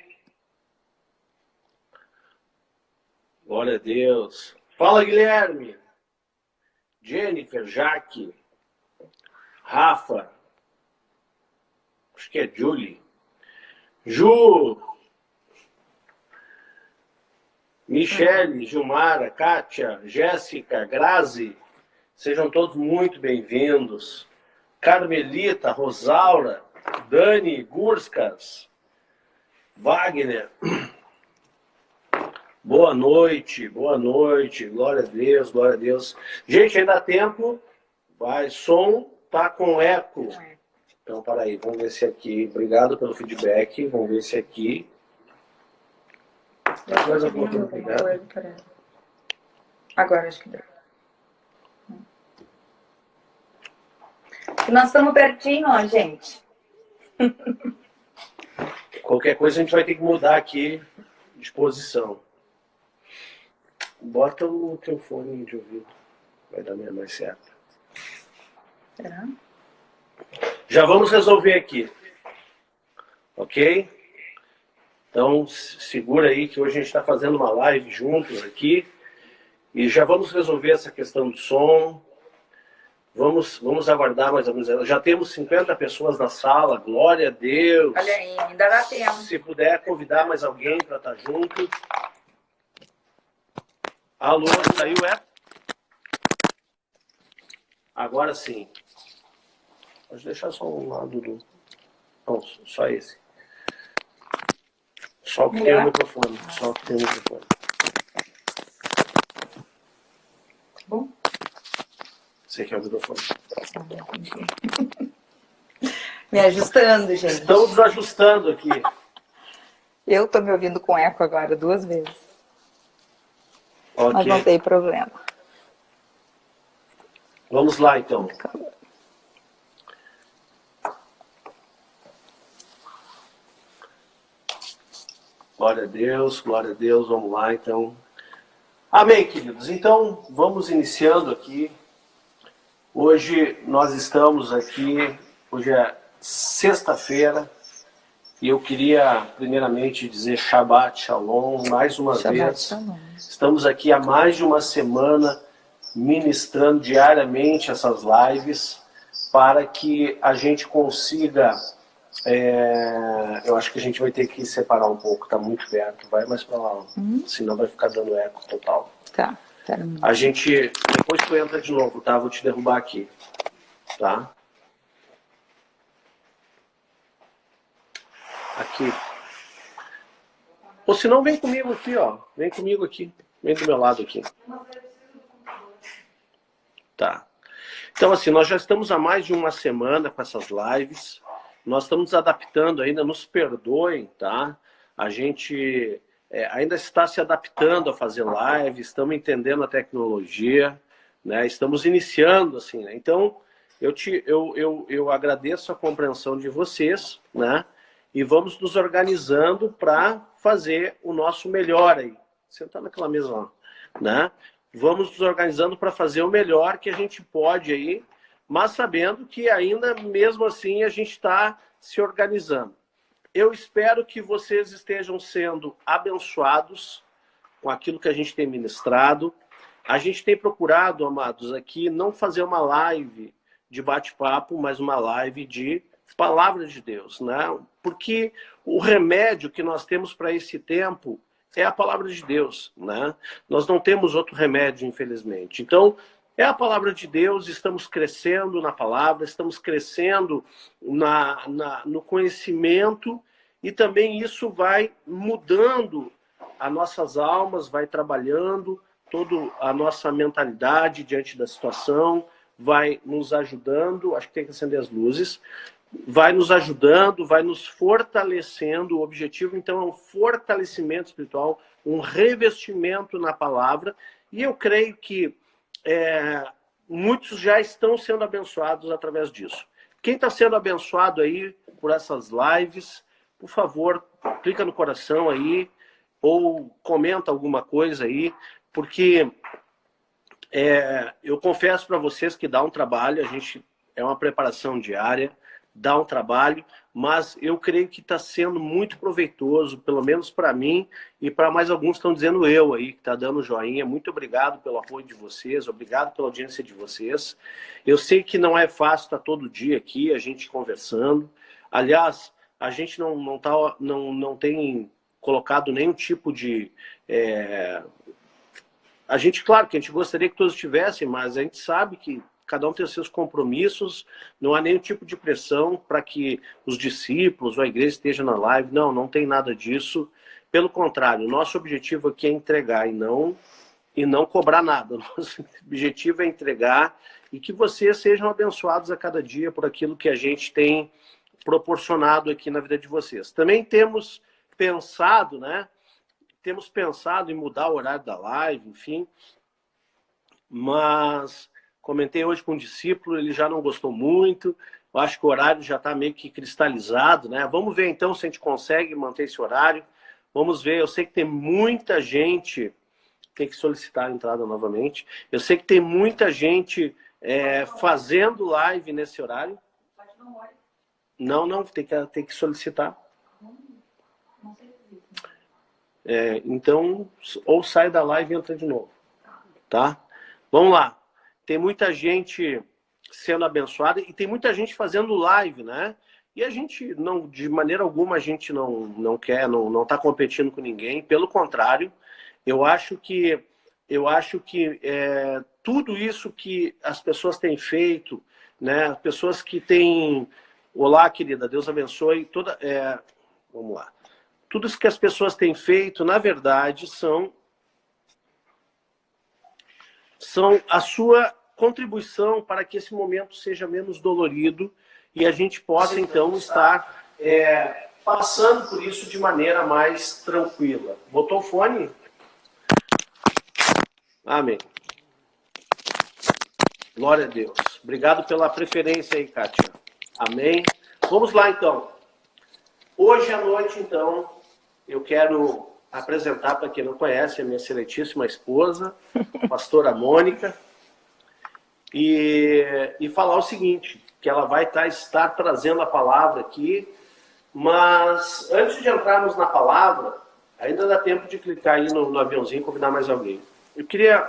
A: Glória a Deus. Fala, Guilherme. Jennifer, Jaque. Rafa. Acho que é Julie. Ju. Michele, Gilmara, Kátia, Jéssica, Grazi. Sejam todos muito bem-vindos. Carmelita, Rosaura, Dani, Gurskas, Wagner. Boa noite, glória a Deus, glória a Deus. Gente, ainda há tempo, vai, som tá com eco. Então, peraí, vamos ver se aqui, obrigado pelo feedback, vamos ver se aqui.
B: Agora acho que deu. Nós estamos pertinho, ó, gente.
A: Qualquer coisa a gente vai ter que mudar aqui de posição. Bota o teu fone de ouvido. Vai dar mais certo.
B: Será?
A: Já vamos resolver aqui. Ok? Então, segura aí que hoje a gente está fazendo uma live juntos aqui. E já vamos resolver essa questão do som. Vamos aguardar mais ou menos. Já temos 50 pessoas na sala. Glória a Deus.
B: Olha aí, ainda dá tempo.
A: Se puder convidar mais alguém para estar junto. Alô, saiu, é? Agora sim. Pode deixar só um lado do... Não, só esse. Só o que tem o microfone. Só o que tem o microfone.
B: Tá bom?
A: Você quer o microfone.
B: Me ajustando, gente.
A: Estamos ajustando aqui.
B: Eu tô me ouvindo com eco agora 2 vezes.
A: Okay.
B: Mas não tem problema.
A: Vamos lá, então. Glória a Deus, vamos lá, então. Amém, queridos. Então, vamos iniciando aqui. Hoje nós estamos aqui, hoje é sexta-feira, e eu queria primeiramente dizer Shabbat Shalom, mais uma vez.
B: Shalom.
A: Estamos aqui há mais de uma semana ministrando diariamente essas lives para que a gente consiga... eu acho que a gente vai ter que separar um pouco, tá muito perto, vai mais para lá, senão vai ficar dando eco total.
B: Tá.
A: A gente, depois tu entra de novo, tá? Vou te derrubar aqui, tá? Aqui. Ou se não, vem comigo aqui, ó. Vem comigo aqui. Vem do meu lado aqui. Tá. Então, assim, nós já estamos há mais de uma semana com essas lives. Nós estamos adaptando ainda, nos perdoem, tá? A gente ainda está se adaptando a fazer live, estamos entendendo a tecnologia, né? Estamos iniciando, assim, né? Então, eu agradeço a compreensão de vocês, né? E vamos nos organizando para fazer o nosso melhor aí. Sentar naquela mesa lá, né? Vamos nos organizando para fazer o melhor que a gente pode aí, mas sabendo que ainda, mesmo assim, a gente está se organizando. eu espero que vocês estejam sendo abençoados com aquilo que a gente tem ministrado. A gente tem procurado, amados, aqui não fazer uma live de bate-papo, mas uma live de palavra de Deus, né? Porque o remédio que nós temos para esse tempo é a palavra de Deus, né? Nós não temos outro remédio, infelizmente. Então, é a palavra de Deus, estamos crescendo na palavra, estamos crescendo no conhecimento, e também isso vai mudando as nossas almas, vai trabalhando toda a nossa mentalidade diante da situação, vai nos ajudando, acho que tem que acender as luzes, vai nos ajudando, vai nos fortalecendo. O objetivo, então, é um fortalecimento espiritual, um revestimento na palavra, e eu creio que muitos já estão sendo abençoados através disso. Quem está sendo abençoado aí por essas lives, por favor, clica no coração aí, ou comenta alguma coisa aí, porque eu confesso para vocês que dá um trabalho, é uma preparação diária, dá um trabalho, mas eu creio que está sendo muito proveitoso, pelo menos para mim, e para mais alguns estão dizendo eu aí, que está dando joinha. Muito obrigado pelo apoio de vocês, obrigado pela audiência de vocês. Eu sei que não é fácil estar todo dia aqui, a gente conversando. Aliás, a gente não tem colocado nenhum tipo de... A gente, claro que a gente gostaria que todos estivessem, mas a gente sabe que cada um tem os seus compromissos, não há nenhum tipo de pressão para que os discípulos ou a igreja esteja na live. Não tem nada disso. Pelo contrário, o nosso objetivo aqui é entregar e não cobrar nada. O nosso objetivo é entregar e que vocês sejam abençoados a cada dia por aquilo que a gente tem proporcionado aqui na vida de vocês. Também temos pensado, né? Temos pensado em mudar o horário da live, enfim, mas comentei hoje com um discípulo, ele já não gostou muito, eu acho que o horário já está meio que cristalizado, né? Vamos ver então se a gente consegue manter esse horário, vamos ver. Eu sei que tem muita gente, tem que solicitar a entrada novamente, eu sei que tem muita gente fazendo live nesse horário. Não, tem que solicitar. Então, ou sai da live e entra de novo, tá? Vamos lá. Tem muita gente sendo abençoada e tem muita gente fazendo live, né? E a gente, de maneira alguma, a gente não quer, não está competindo com ninguém. Pelo contrário, eu acho que tudo isso que as pessoas têm feito, né? As pessoas que têm... Olá, querida, Deus abençoe. Vamos lá. Tudo isso que as pessoas têm feito, na verdade, são a sua contribuição para que esse momento seja menos dolorido e a gente possa, então, estar passando por isso de maneira mais tranquila. Botou o fone? Amém. Glória a Deus. Obrigado pela preferência aí, Kátia. Amém. Vamos lá, então. Hoje à noite, então, eu quero apresentar, para quem não conhece, a minha excelentíssima esposa, a pastora Mônica, e falar o seguinte, que ela vai estar trazendo a palavra aqui, mas antes de entrarmos na palavra, ainda dá tempo de clicar aí no aviãozinho e convidar mais alguém. Eu queria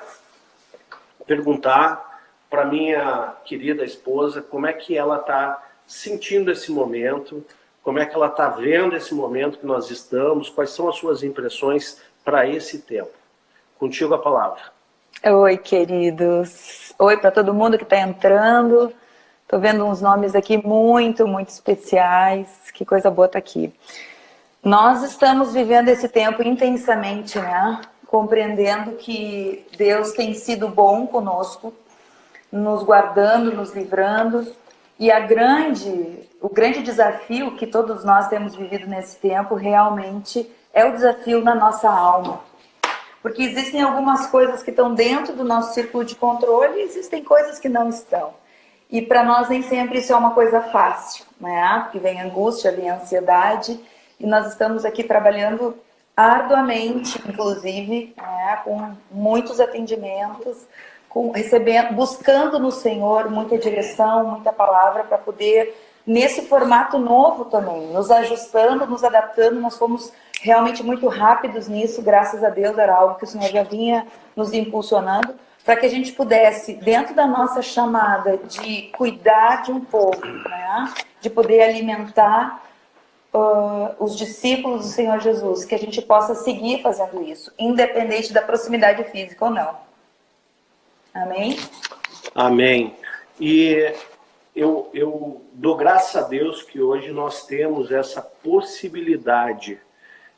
A: perguntar para minha querida esposa como é que ela está sentindo esse momento, como é que ela está vendo esse momento que nós estamos, quais são as suas impressões para esse tempo. Contigo a palavra.
B: Oi, queridos. Oi para todo mundo que está entrando. Estou vendo uns nomes aqui muito especiais. Que coisa boa estar aqui. Nós estamos vivendo esse tempo intensamente, né? Compreendendo que Deus tem sido bom conosco, nos guardando, nos livrando. E o grande desafio que todos nós temos vivido nesse tempo realmente é o desafio na nossa alma. Porque existem algumas coisas que estão dentro do nosso círculo de controle e existem coisas que não estão. E para nós nem sempre isso é uma coisa fácil, né? Porque vem angústia, vem ansiedade, e nós estamos aqui trabalhando arduamente, inclusive, né? Com muitos atendimentos, buscando no Senhor muita direção, muita palavra para poder nesse formato novo também, nos ajustando, nos adaptando. Nós fomos realmente muito rápidos nisso, graças a Deus, era algo que o Senhor já vinha nos impulsionando, para que a gente pudesse, dentro da nossa chamada de cuidar de um povo, né, de poder alimentar os discípulos do Senhor Jesus, que a gente possa seguir fazendo isso, independente da proximidade física ou não. Amém?
A: Amém. E eu dou graças a Deus que hoje nós temos essa possibilidade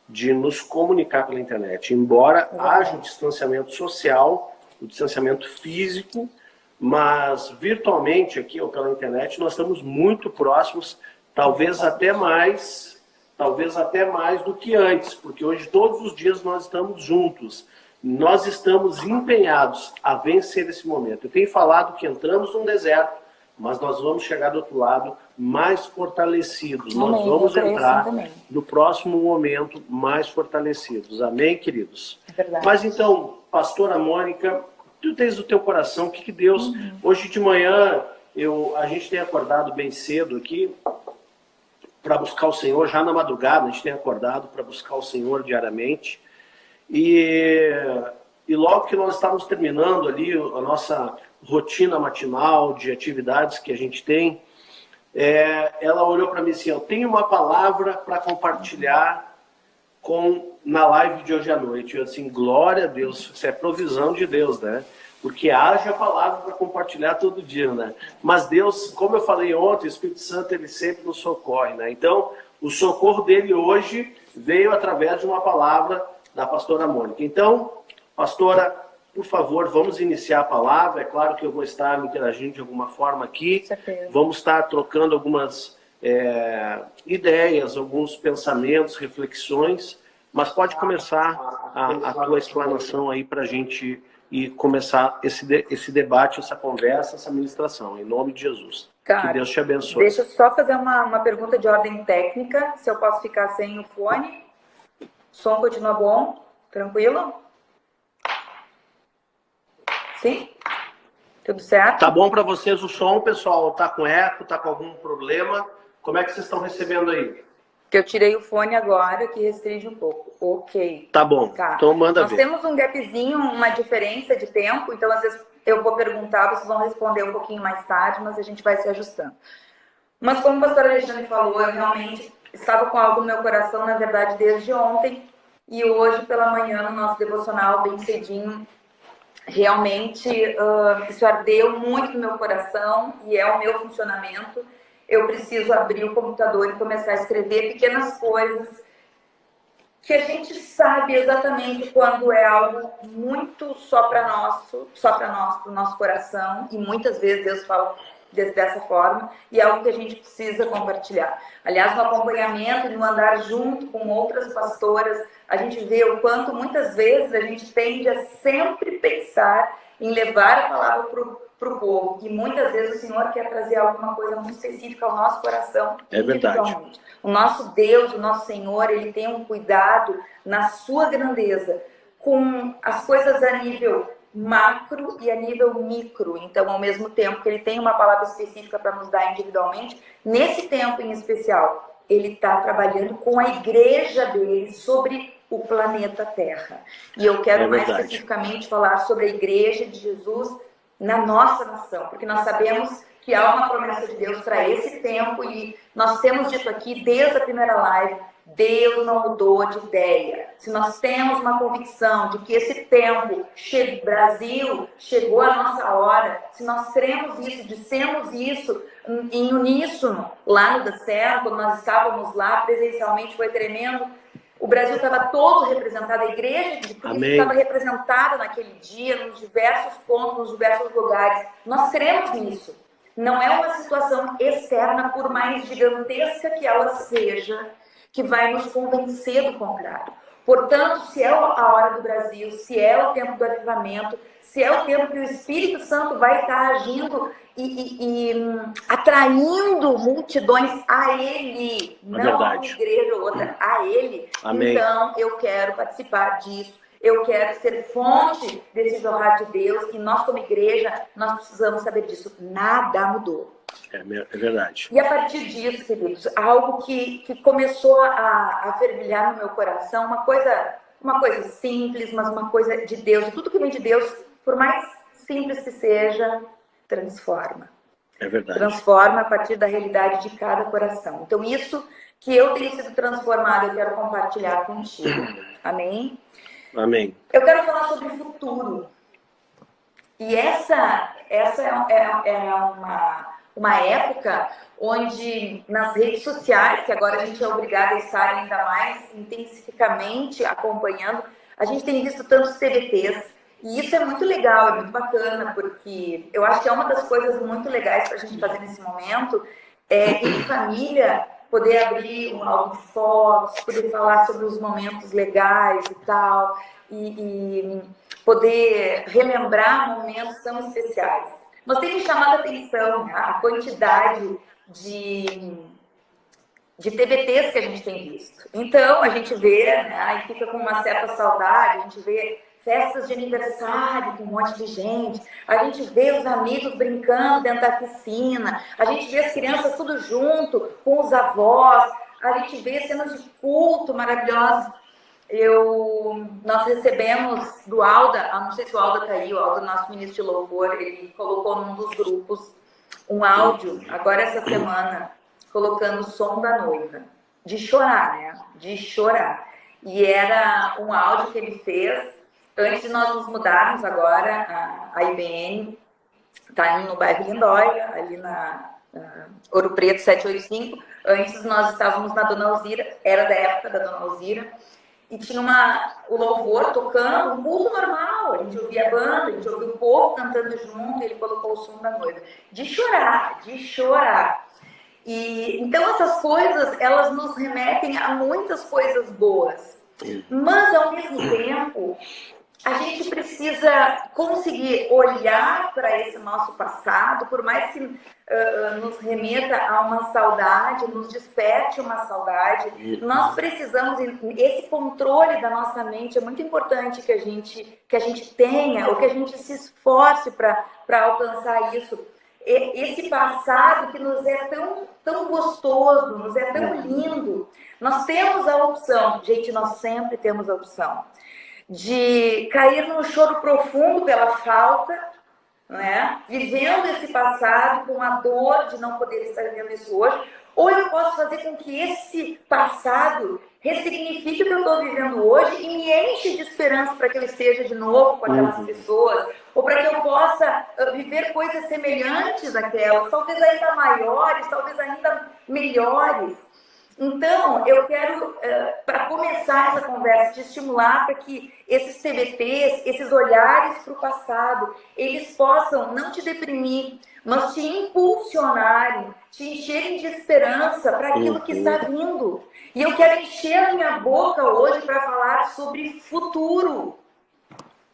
A: de nos comunicar pela internet. Embora haja um distanciamento social, um distanciamento físico, mas virtualmente aqui ou pela internet nós estamos muito próximos, talvez até mais do que antes, porque hoje todos os dias nós estamos juntos. Nós estamos empenhados a vencer esse momento. Eu tenho falado que entramos num deserto, mas nós vamos chegar do outro lado mais fortalecidos.
B: Amém.
A: Nós vamos entrar
B: assim
A: no próximo momento mais fortalecidos. Amém, queridos?
B: É verdade.
A: Mas então, pastora Mônica, tu tens o teu coração, o que Deus... Hoje de manhã, a gente tem acordado bem cedo aqui para buscar o Senhor, já na madrugada a gente tem acordado para buscar o Senhor diariamente. E logo que nós estávamos terminando ali a nossa rotina matinal de atividades que a gente tem, ela olhou para mim assim, eu tenho uma palavra para compartilhar na live de hoje à noite. Eu assim, glória a Deus, isso é provisão de Deus, né? Porque haja palavra para compartilhar todo dia, né? Mas Deus, como eu falei ontem, o Espírito Santo, ele sempre nos socorre, né? Então, o socorro dele hoje veio através de uma palavra da pastora Mônica. Então, pastora, por favor, vamos iniciar a palavra. É claro que eu vou estar interagindo de alguma forma aqui.
B: Com certeza.
A: Vamos estar trocando algumas ideias, alguns pensamentos, reflexões. Mas pode começar a tua explanação aí para a gente e começar esse debate, essa conversa, essa ministração. Em nome de Jesus.
B: Cara,
A: que Deus te abençoe.
B: Deixa eu só fazer uma pergunta de ordem técnica. Se eu posso ficar sem o fone? O som continua bom? Tranquilo? Sim? Tudo certo?
A: Tá bom para vocês o som, pessoal? Tá com eco? Tá com algum problema? Como é que vocês estão recebendo aí?
B: Que eu tirei o fone agora, que restringe um pouco. Ok.
A: Tá bom.
B: Tá.
A: Então manda
B: Nós
A: ver.
B: temos um gapzinho, uma diferença de tempo, então às vezes eu vou perguntar, vocês vão responder um pouquinho mais tarde, mas a gente vai se ajustando. Mas como o pastor Alexandre falou, eu realmente estava com algo no meu coração, na verdade, desde ontem, e hoje pela manhã, no nosso devocional, bem cedinho, realmente isso ardeu muito no meu coração e é o meu funcionamento. Eu preciso abrir o computador e começar a escrever pequenas coisas que a gente sabe exatamente quando é algo muito só para nós, pro nosso coração, e muitas vezes Deus fala dessa forma, e é algo que a gente precisa compartilhar. Aliás, no acompanhamento, no andar junto com outras pastoras, a gente vê o quanto muitas vezes a gente tende a sempre pensar em levar a palavra para o povo, e muitas vezes o Senhor quer trazer alguma coisa muito específica ao nosso coração.
A: É verdade.
B: O nosso Deus, o nosso Senhor, ele tem um cuidado na sua grandeza com as coisas a nível macro e a nível micro. Então, ao mesmo tempo que ele tem uma palavra específica para nos dar individualmente, nesse tempo em especial, ele está trabalhando com a igreja dele sobre o planeta Terra. E eu quero mais especificamente falar sobre a igreja de Jesus na nossa nação, porque nós sabemos que há uma promessa de Deus para esse tempo, e nós temos dito aqui desde a primeira live, Deus não mudou de ideia. Se nós temos uma convicção de que esse tempo, Brasil, chegou a nossa hora, se nós cremos isso, dissemos isso em uníssono, lá no deserto, quando nós estávamos lá presencialmente, foi tremendo. O Brasil estava todo representado, a igreja de Cristo estava representada naquele dia, nos diversos pontos, nos diversos lugares. Nós cremos nisso. Não é uma situação externa, por mais gigantesca que ela seja, que vai nos convencer do contrário. Portanto, se é a hora do Brasil, se é o tempo do avivamento, se é o tempo que o Espírito Santo vai estar agindo e atraindo multidões a Ele, não a uma igreja ou outra, a Ele.
A: Amém.
B: Então, eu quero participar disso. eu quero ser fonte desse jorrar de Deus, e nós como igreja, nós precisamos saber disso. Nada mudou.
A: É verdade.
B: E a partir disso, queridos, algo que começou a fervilhar no meu coração, uma coisa simples, mas uma coisa de Deus. Tudo que vem de Deus, por mais simples que seja, transforma.
A: É verdade.
B: Transforma a partir da realidade de cada coração. Então, isso que eu tenho sido transformada, eu quero compartilhar contigo. Amém?
A: Amém.
B: Eu quero falar sobre o futuro. E essa é uma época onde nas redes sociais, que agora a gente é obrigado a estar ainda mais intensificamente acompanhando, a gente tem visto tantos TBTs. E isso é muito legal, é muito bacana, porque eu acho que é uma das coisas muito legais para a gente fazer nesse momento, em família, poder abrir um álbum de fotos, poder falar sobre os momentos legais e tal, e poder relembrar momentos tão especiais. Mas tem me chamado a atenção a quantidade de TBTs que a gente tem visto. Então, a gente vê, né, e fica com uma certa saudade, a gente vê festas de aniversário com um monte de gente, a gente vê os amigos brincando dentro da piscina, a gente vê as crianças tudo junto, com os avós, a gente vê cenas de culto maravilhosas. Nós recebemos do Alda, não sei se o Alda está aí, o Alda, nosso ministro de louvor, ele colocou num dos grupos um áudio, agora essa semana, colocando o som da noiva, de chorar, né? De chorar. E era um áudio que ele fez antes de nós nos mudarmos agora, a IBN está no bairro Lindóia, ali na Ouro Preto 785. Antes nós estávamos na Dona Alzira, era da época da Dona Alzira, e tinha o louvor tocando, um culto normal, a gente ouvia a banda, a gente ouvia o povo cantando junto, e ele colocou o som da noiva. De chorar, de chorar. E então essas coisas, elas nos remetem a muitas coisas boas. Mas, ao mesmo tempo, a gente precisa conseguir olhar para esse nosso passado, por mais que nos remeta a uma saudade, nos desperte uma saudade, nós precisamos, esse controle da nossa mente é muito importante que a gente tenha, ou que a gente se esforce para alcançar isso. Esse passado que nos é tão gostoso, nos é tão lindo. Nós temos a opção, gente, nós sempre temos a opção de cair num choro profundo pela falta, né? Vivendo esse passado com a dor de não poder estar vivendo isso hoje, ou eu posso fazer com que esse passado ressignifique o que eu estou vivendo hoje e me enche de esperança para que eu esteja de novo com aquelas pessoas, ou para que eu possa viver coisas semelhantes àquelas, talvez ainda maiores, talvez ainda melhores. Então, eu quero, para começar essa conversa, te estimular para que esses TBTs, esses olhares para o passado, eles possam não te deprimir, mas te impulsionarem, te encherem de esperança para aquilo que está vindo. E eu quero encher a minha boca hoje para falar sobre futuro.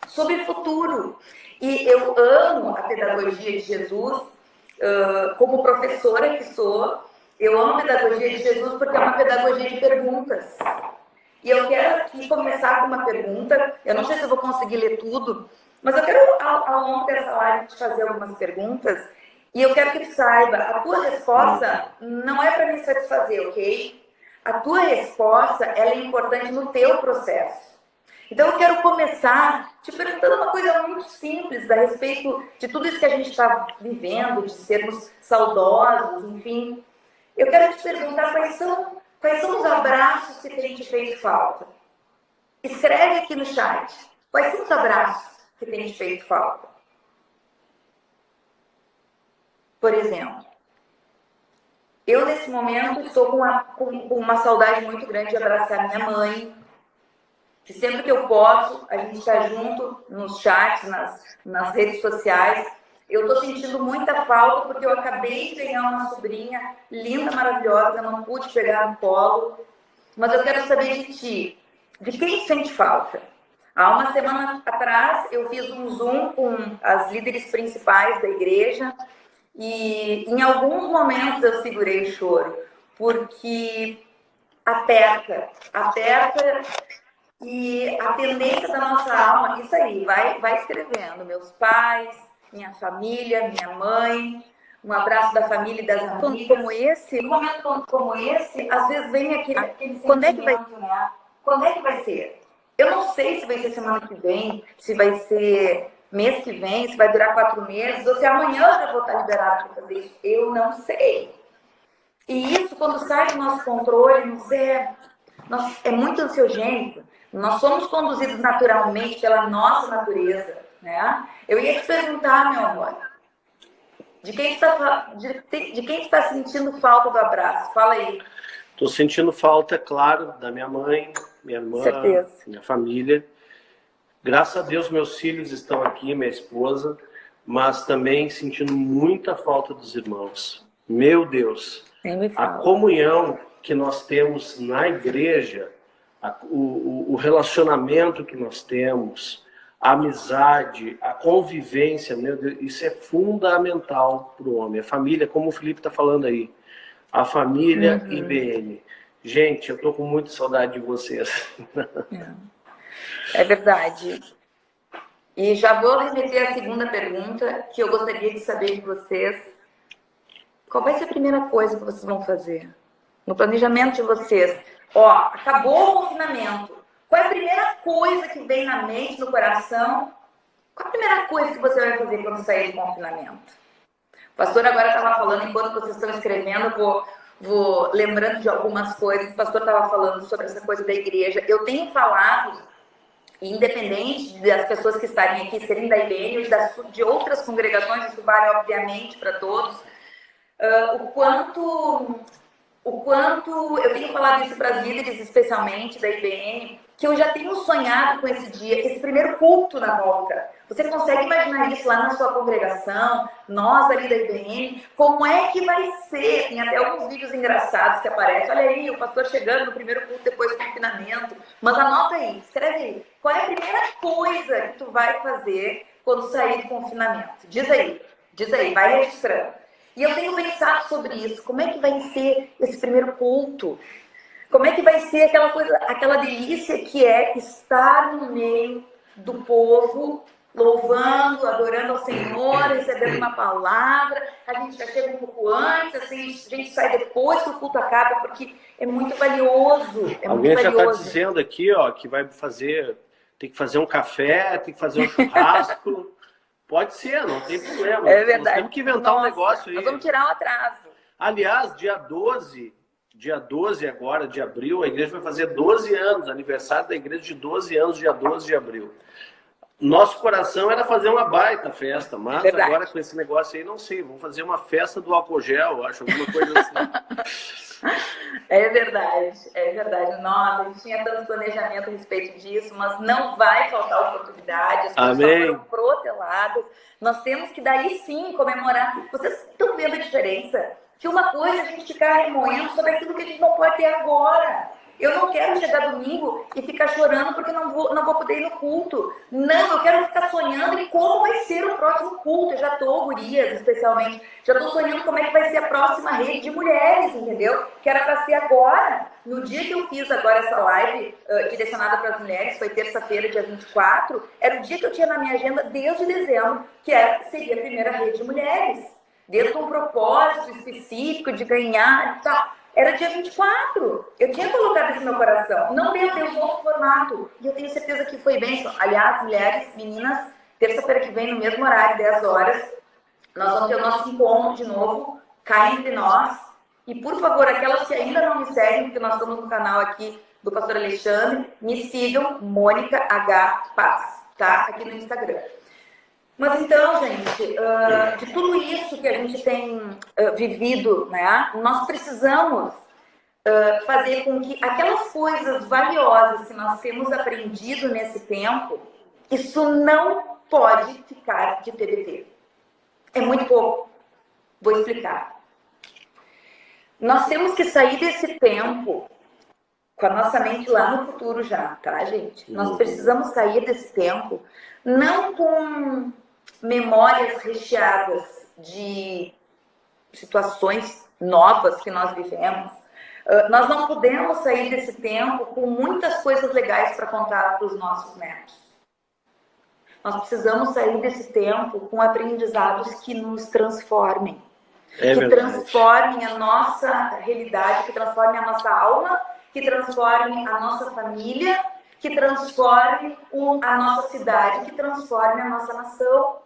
B: Sobre futuro. E eu amo a pedagogia de Jesus, como professora que sou. Eu amo a pedagogia de Jesus porque é uma pedagogia de perguntas. E eu quero aqui começar com uma pergunta. Eu não sei se eu vou conseguir ler tudo, mas eu quero, ao longo dessa live, te fazer algumas perguntas. E eu quero que tu saiba, a tua resposta não é para me satisfazer, ok? A tua resposta, ela é importante no teu processo. Então eu quero começar te perguntando uma coisa muito simples a respeito de tudo isso que a gente está vivendo, de sermos saudosos, enfim. Eu quero te perguntar quais são os abraços que têm te feito falta. Escreve aqui no chat. Quais são os abraços que têm te feito falta? Por exemplo, eu nesse momento estou com uma saudade muito grande de abraçar minha mãe, que sempre que eu posso, a gente está junto nos chats, nas redes sociais. Eu estou sentindo muita falta porque eu acabei de ganhar uma sobrinha linda, maravilhosa, eu não pude pegar no colo, mas eu quero saber de ti, de quem sente falta? Há uma semana atrás eu fiz um Zoom com as líderes principais da igreja e em alguns momentos eu segurei o choro, porque aperta E a tendência da nossa alma, isso aí, vai escrevendo. Meus pais, minha família, minha mãe, um abraço da família e das amigas. Como esse, um momento como esse, às vezes vem aquele quando é que vai, né? Quando é que vai ser? Eu não sei se vai ser semana que vem, se vai ser mês que vem, se vai durar 4 meses, ou se amanhã eu já vou estar liberado para fazer isso. Eu não sei. E isso, quando sai do nosso controle, é muito ansiogênico. Nós somos conduzidos naturalmente pela nossa natureza, né? Eu ia te perguntar, meu amor, de quem está sentindo falta do abraço? Fala aí.
A: Estou sentindo falta, claro, da minha mãe, minha irmã,
B: certeza.
A: Minha família. Graças a Deus meus filhos estão aqui, minha esposa, mas também sentindo muita falta dos irmãos. Meu Deus, a comunhão que nós temos na igreja, o relacionamento que nós temos, a amizade, a convivência, meu Deus, isso é fundamental para o homem. A família, como o Felipe está falando aí, a família IBN. Gente, eu estou com muita saudade de vocês.
B: É verdade. E já vou remeter à segunda pergunta, que eu gostaria de saber de vocês. Qual vai ser a primeira coisa que vocês vão fazer? No planejamento de vocês. Ó, acabou o confinamento. Qual é a primeira coisa que vem na mente, no coração? Qual a primeira coisa que você vai fazer quando sair do confinamento? O pastor agora estava falando, enquanto vocês estão escrevendo, eu vou lembrando de algumas coisas. O pastor estava falando sobre essa coisa da igreja. Eu tenho falado, independente das pessoas que estarem aqui serem da IBN ou de outras congregações, isso vale obviamente para todos, o quanto eu tenho falado isso para as líderes, especialmente da IBN, que eu já tenho sonhado com esse dia, esse primeiro culto na volta. Você consegue imaginar isso lá na sua congregação, nós ali da IBN, como é que vai ser? Tem até alguns vídeos engraçados que aparecem. Olha aí, o pastor chegando no primeiro culto depois do confinamento. Mas anota aí, escreve aí. Qual é a primeira coisa que tu vai fazer quando sair do confinamento? Diz aí, vai registrando. E eu tenho pensado sobre isso. Como é que vai ser esse primeiro culto? Como é que vai ser aquela coisa, aquela delícia que é estar no meio do povo, louvando, adorando ao Senhor, recebendo uma palavra. A gente já chega um pouco antes, assim, a gente sai depois que o culto acaba, porque é muito valioso.
A: Alguém já está dizendo aqui, ó, que vai fazer, tem que fazer um café, tem que fazer um churrasco. Pode ser, não tem problema.
B: É verdade.
A: Nós temos que inventar um negócio aí.
B: Nós vamos tirar o atraso.
A: Aliás, dia 12 agora, de abril, a igreja vai fazer 12 anos, aniversário da igreja de 12 anos, dia 12 de abril. Nosso coração era fazer uma baita festa, mas agora com esse negócio aí, não sei, vamos fazer uma festa do álcool gel, acho, alguma coisa assim.
B: É verdade. Nossa, a gente tinha tanto planejamento a respeito disso, mas não vai faltar oportunidade, as coisas foram proteladas. Nós temos que daí sim comemorar. Vocês estão vendo a diferença? Que uma coisa é a gente ficar remoendo sobre aquilo que a gente não pode ter agora. Eu não quero chegar domingo e ficar chorando porque não vou poder ir no culto. Não, eu quero ficar sonhando em como vai ser o próximo culto. Eu já estou, gurias, especialmente, já estou sonhando como é que vai ser a próxima rede de mulheres, entendeu? Que era para ser agora. No dia que eu fiz agora essa live direcionada para as mulheres, foi terça-feira, dia 24, era o dia que eu tinha na minha agenda desde dezembro, que seria a primeira rede de mulheres. Dentro de um propósito específico de ganhar e tal. Era dia 24. Eu tinha colocado isso no meu coração. Não deu um outro formato. E eu tenho certeza que foi bem. Aliás, mulheres, meninas, terça-feira que vem, no mesmo horário, 10 horas, nós vamos ter o nosso encontro de novo, cá entre nós. E, por favor, aquelas que ainda não me seguem, porque nós estamos no canal aqui do Pastor Alexandre, me sigam, Mônica H. Paz, tá? Aqui no Instagram. Mas então, gente, de tudo isso que a gente tem vivido, né, nós precisamos fazer com que aquelas coisas valiosas que nós temos aprendido nesse tempo, isso não pode ficar de TBT. É muito pouco. Vou explicar. Nós temos que sair desse tempo com a nossa mente lá no futuro já, tá, gente? Nós precisamos sair desse tempo não com memórias recheadas de situações novas que nós vivemos, Nós não podemos sair desse tempo com muitas coisas legais para contar para os nossos netos. Nós precisamos sair desse tempo com aprendizados que nos transformem. Que transformem a nossa realidade, que transformem a nossa alma, que transformem a nossa família, que transformem a nossa cidade, que transformem a nossa nação.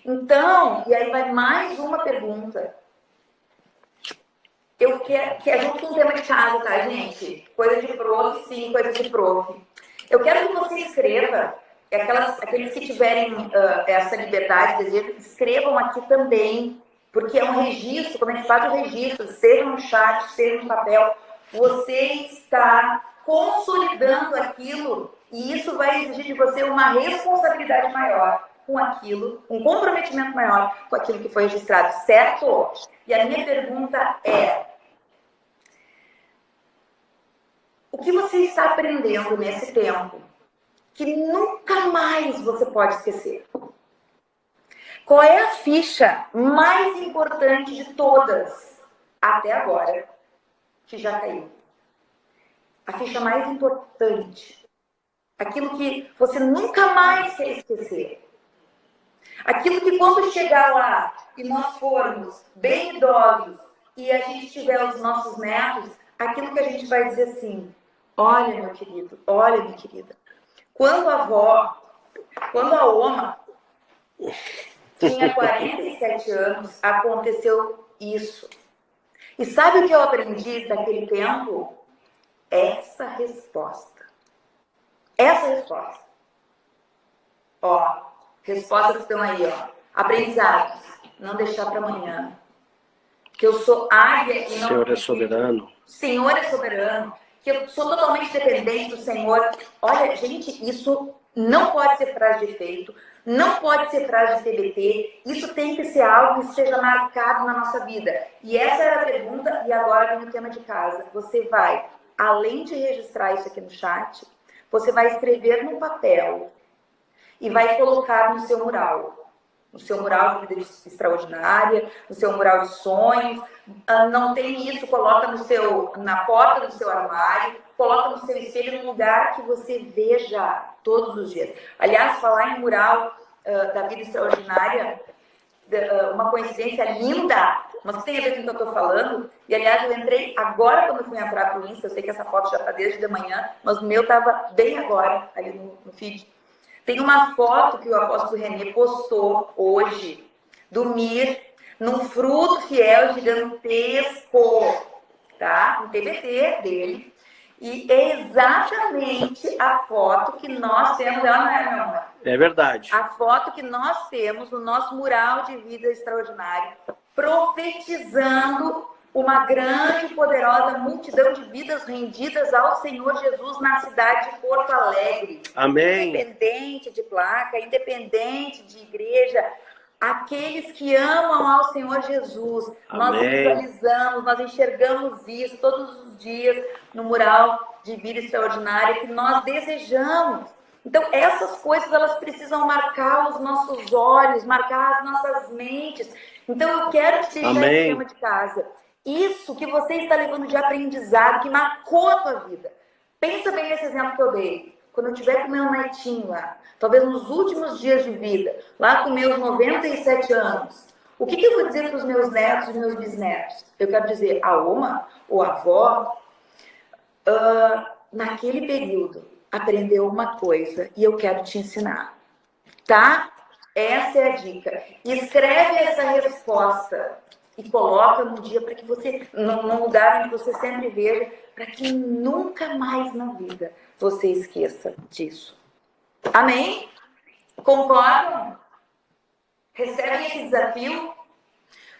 B: Então, e aí vai mais uma pergunta. Eu quero, que é junto com o tema de casa, tá, gente? Coisa de prof, sim, coisa de prof. Eu quero que você escreva, aqueles que tiverem essa liberdade, desejo, escrevam aqui também, porque é um registro, quando a gente faz o registro, seja no chat, seja no papel, você está consolidando aquilo e isso vai exigir de você uma responsabilidade maior com aquilo, um comprometimento maior com aquilo que foi registrado, certo? E a minha pergunta é: o que você está aprendendo nesse tempo que nunca mais você pode esquecer? Qual é a ficha mais importante de todas até agora que já caiu? A ficha mais importante. Aquilo que você nunca mais quer esquecer. Aquilo que quando chegar lá e nós formos bem idosos e a gente tiver os nossos netos, aquilo que a gente vai dizer assim: olha, meu querido, olha, minha querida, quando a Oma tinha 47 anos, aconteceu isso. E sabe o que eu aprendi daquele tempo? Essa resposta. Essa resposta. Ó, respostas que estão aí, ó. Aprendizados. Não deixar para amanhã. Que eu sou águia e não...
A: Senhor é soberano.
B: Senhor é soberano. Que eu sou totalmente dependente do Senhor. Olha, gente, isso não pode ser frase de efeito. Não pode ser frase de TBT. Isso tem que ser algo que seja marcado na nossa vida. E essa era a pergunta, e agora vem o tema de casa. Você vai, além de registrar isso aqui no chat, você vai escrever no papel e vai colocar no seu mural. No seu mural de vida extraordinária, no seu mural de sonhos. Não tem isso, coloca na porta do seu armário, coloca no seu espelho, num lugar que você veja todos os dias. Aliás, falar em mural da vida extraordinária, uma coincidência linda, mas que tem a ver com o que eu estou falando. E, aliás, eu entrei agora quando eu fui entrar para o Insta, eu sei que essa foto já está desde de manhã, mas o meu estava bem agora, ali no feed. Tem uma foto que o apóstolo René postou hoje, do Mir, num fruto fiel gigantesco, tá? Um TBT dele. E é exatamente a foto que nós temos, ela não é, meu amor?
A: É verdade.
B: A foto que nós temos no nosso mural de vida extraordinário, profetizando uma grande e poderosa multidão de vidas rendidas ao Senhor Jesus na cidade de Porto Alegre.
A: Amém.
B: Independente de placa, independente de igreja, aqueles que amam ao Senhor Jesus. Nós visualizamos, nós enxergamos isso todos os dias no mural de vida extraordinária que nós desejamos. Então, essas coisas, elas precisam marcar os nossos olhos, marcar as nossas mentes. Então, eu quero te deixar esse tema de casa. Isso que você está levando de aprendizado, que marcou a tua vida. Pensa bem nesse exemplo que eu dei. Quando eu estiver com meu netinho lá, talvez nos últimos dias de vida, lá com meus 97 anos, o que eu vou dizer para os meus netos e meus bisnetos? Eu quero dizer, a Oma, ou a avó, naquele período, aprendeu uma coisa e eu quero te ensinar. Tá? Essa é a dica. Escreve essa resposta e coloca no dia para que você, num lugar onde você sempre veja, para que nunca mais na vida você esqueça disso. Amém? Concordam? Recebem esse desafio?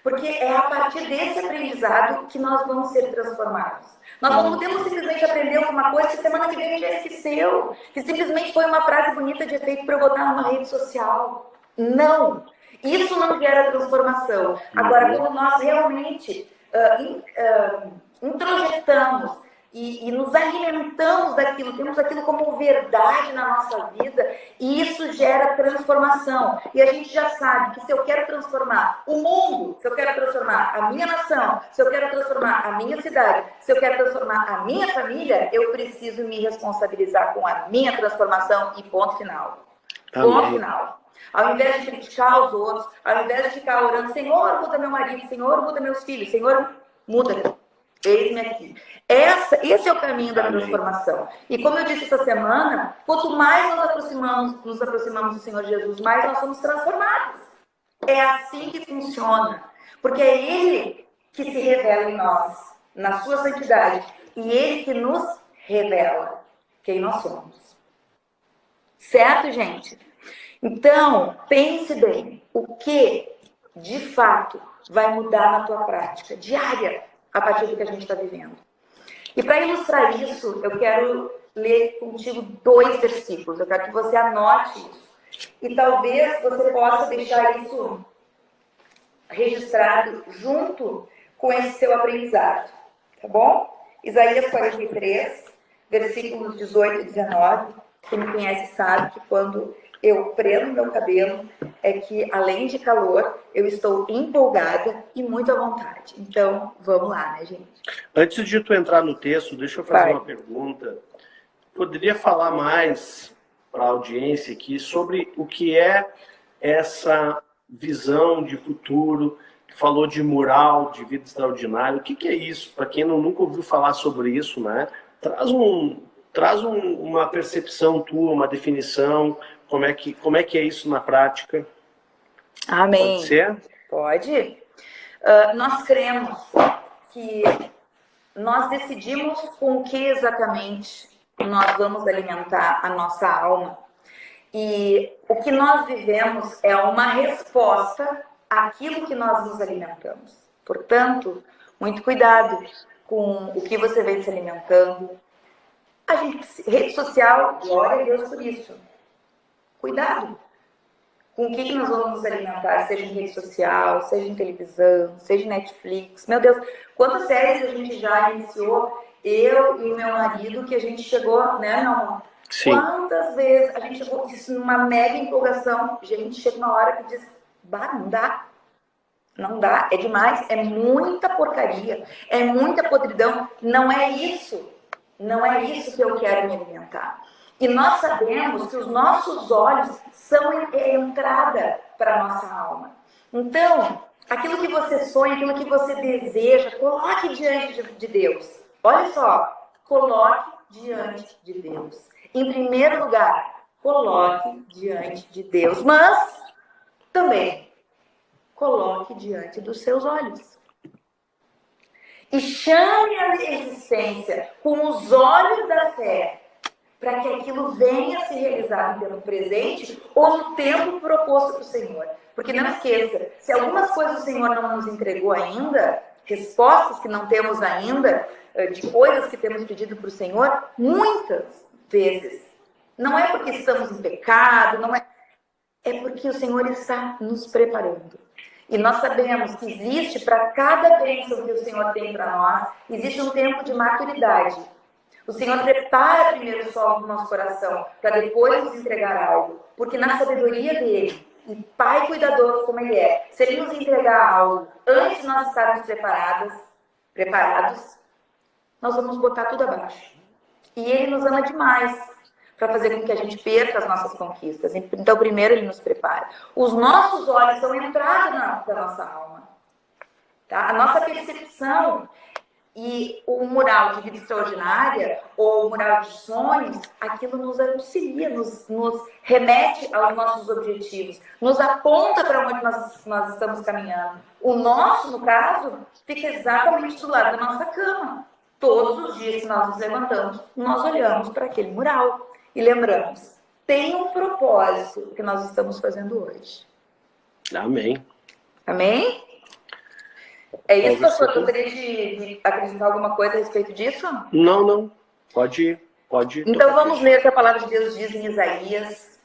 B: Porque é a partir desse aprendizado que nós vamos ser transformados. Nós não podemos simplesmente aprender alguma coisa que semana que vem a gente já esqueceu, que simplesmente foi uma frase bonita de efeito para eu botar numa rede social. Não! Isso não gera transformação. Agora, quando nós realmente introjetamos e nos alimentamos daquilo, temos aquilo como verdade na nossa vida, e isso gera transformação. E a gente já sabe que se eu quero transformar o mundo, se eu quero transformar a minha nação, se eu quero transformar a minha cidade, se eu quero transformar a minha família, eu preciso me responsabilizar com a minha transformação e ponto final. Ponto final. Ao invés de criticar os outros, ao invés de ficar orando, Senhor, muda meu marido, Senhor, muda meus filhos, Senhor, muda. Eis-me aqui. Esse é o caminho da transformação. E como eu disse essa semana, quanto mais nos aproximamos do Senhor Jesus, mais nós somos transformados. É assim que funciona. Porque é Ele que se revela em nós, na sua santidade. E Ele que nos revela quem nós somos. Certo, gente? Então, pense bem. O que, de fato, vai mudar na tua prática diária a partir do que a gente está vivendo. E para ilustrar isso, eu quero ler contigo 2 versículos. Eu quero que você anote isso. E talvez você possa deixar isso registrado junto com esse seu aprendizado. Tá bom? Isaías 43, versículos 18 e 19. Quem me conhece sabe que quando eu prendo meu cabelo, é que além de calor, eu estou empolgada e muito à vontade. Então, vamos lá, né, gente?
A: Antes de tu entrar no texto, deixa eu fazer uma pergunta. Poderia falar mais para a audiência aqui sobre o que é essa visão de futuro? Falou de mural, de vida extraordinária. O que é isso? Para quem nunca ouviu falar sobre isso, né? Traz uma percepção tua, uma definição. Como é que é isso na prática?
B: Amém.
A: Pode ser?
B: Pode. Nós cremos que nós decidimos com o que exatamente nós vamos alimentar a nossa alma. E o que nós vivemos é uma resposta àquilo que nós nos alimentamos. Portanto, muito cuidado com o que você vem se alimentando. Rede social, glória a Deus por isso. Cuidado com o que nós vamos nos alimentar, seja em rede social, seja em televisão, seja em Netflix. Meu Deus, quantas séries a gente já iniciou, eu e meu marido, que a gente chegou, né, meu amor?
A: Sim.
B: Quantas vezes a gente chegou isso numa mega empolgação, gente, chega uma hora que diz, bah, não dá. Não dá, é demais, é muita porcaria, é muita podridão. Não é isso que eu quero me alimentar. E nós sabemos que os nossos olhos são a entrada para a nossa alma. Então, aquilo que você sonha, aquilo que você deseja, coloque diante de Deus. Olha só, coloque diante de Deus. Em primeiro lugar, coloque diante de Deus, mas também coloque diante dos seus olhos. E chame a existência com os olhos da fé, para que aquilo venha a se realizar no tempo presente ou no tempo proposto para o Senhor. Porque não esqueça, se algumas coisas o Senhor não nos entregou ainda, respostas que não temos ainda, de coisas que temos pedido para o Senhor, muitas vezes, não é porque estamos em pecado, é porque o Senhor está nos preparando. E nós sabemos que existe para cada bênção que o Senhor tem para nós, existe um tempo de maturidade. O Senhor prepara primeiro o solo do nosso coração, para depois nos entregar algo. Porque na sabedoria dele, e Pai cuidador como Ele é, se Ele nos entregar algo antes de nós estarmos preparados, nós vamos botar tudo abaixo. E Ele nos ama demais para fazer com que a gente perca as nossas conquistas. Então, primeiro Ele nos prepara. Os nossos olhos são a entrada da nossa alma. Tá? A nossa percepção. E o mural de vida extraordinária, ou o mural de sonhos, aquilo nos auxilia, nos remete aos nossos objetivos, nos aponta para onde nós estamos caminhando. O nosso, no caso, fica exatamente do lado da nossa cama. Todos os dias que nós nos levantamos, nós olhamos para aquele mural e lembramos, tem um propósito que nós estamos fazendo hoje.
A: Amém.
B: Amém? É isso, pastor? Gostaria de acrescentar alguma coisa a respeito disso?
A: Não. Pode ir.
B: Então vamos ler o que a palavra de Deus diz em Isaías,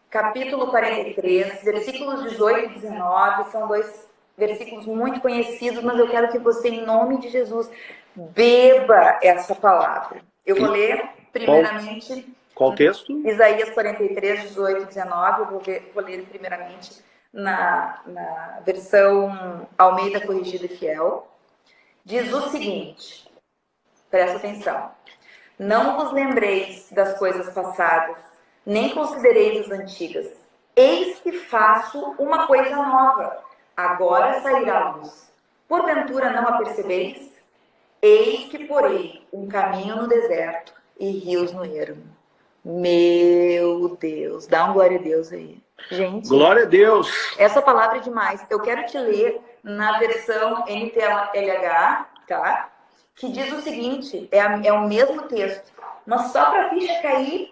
B: capítulo 43, versículos 18 e 19. São 2 versículos muito conhecidos, mas eu quero que você, em nome de Jesus, beba essa palavra. Eu vou ler primeiramente...
A: Qual texto?
B: Isaías 43, 18 e 19. Eu vou ler primeiramente na versão Almeida Corrigida e Fiel. Diz o seguinte, presta atenção. Não vos lembreis das coisas passadas, nem considereis as antigas. Eis que faço uma coisa nova, agora sairá a luz. Porventura não a percebeis? Eis que porei um caminho no deserto e rios no ermo. Meu Deus, dá um glória a Deus aí. Gente,
A: glória a Deus.
B: Essa palavra é demais. Eu quero te ler na versão NTLH, tá? Que diz o seguinte, é o mesmo texto, mas só para a ficha cair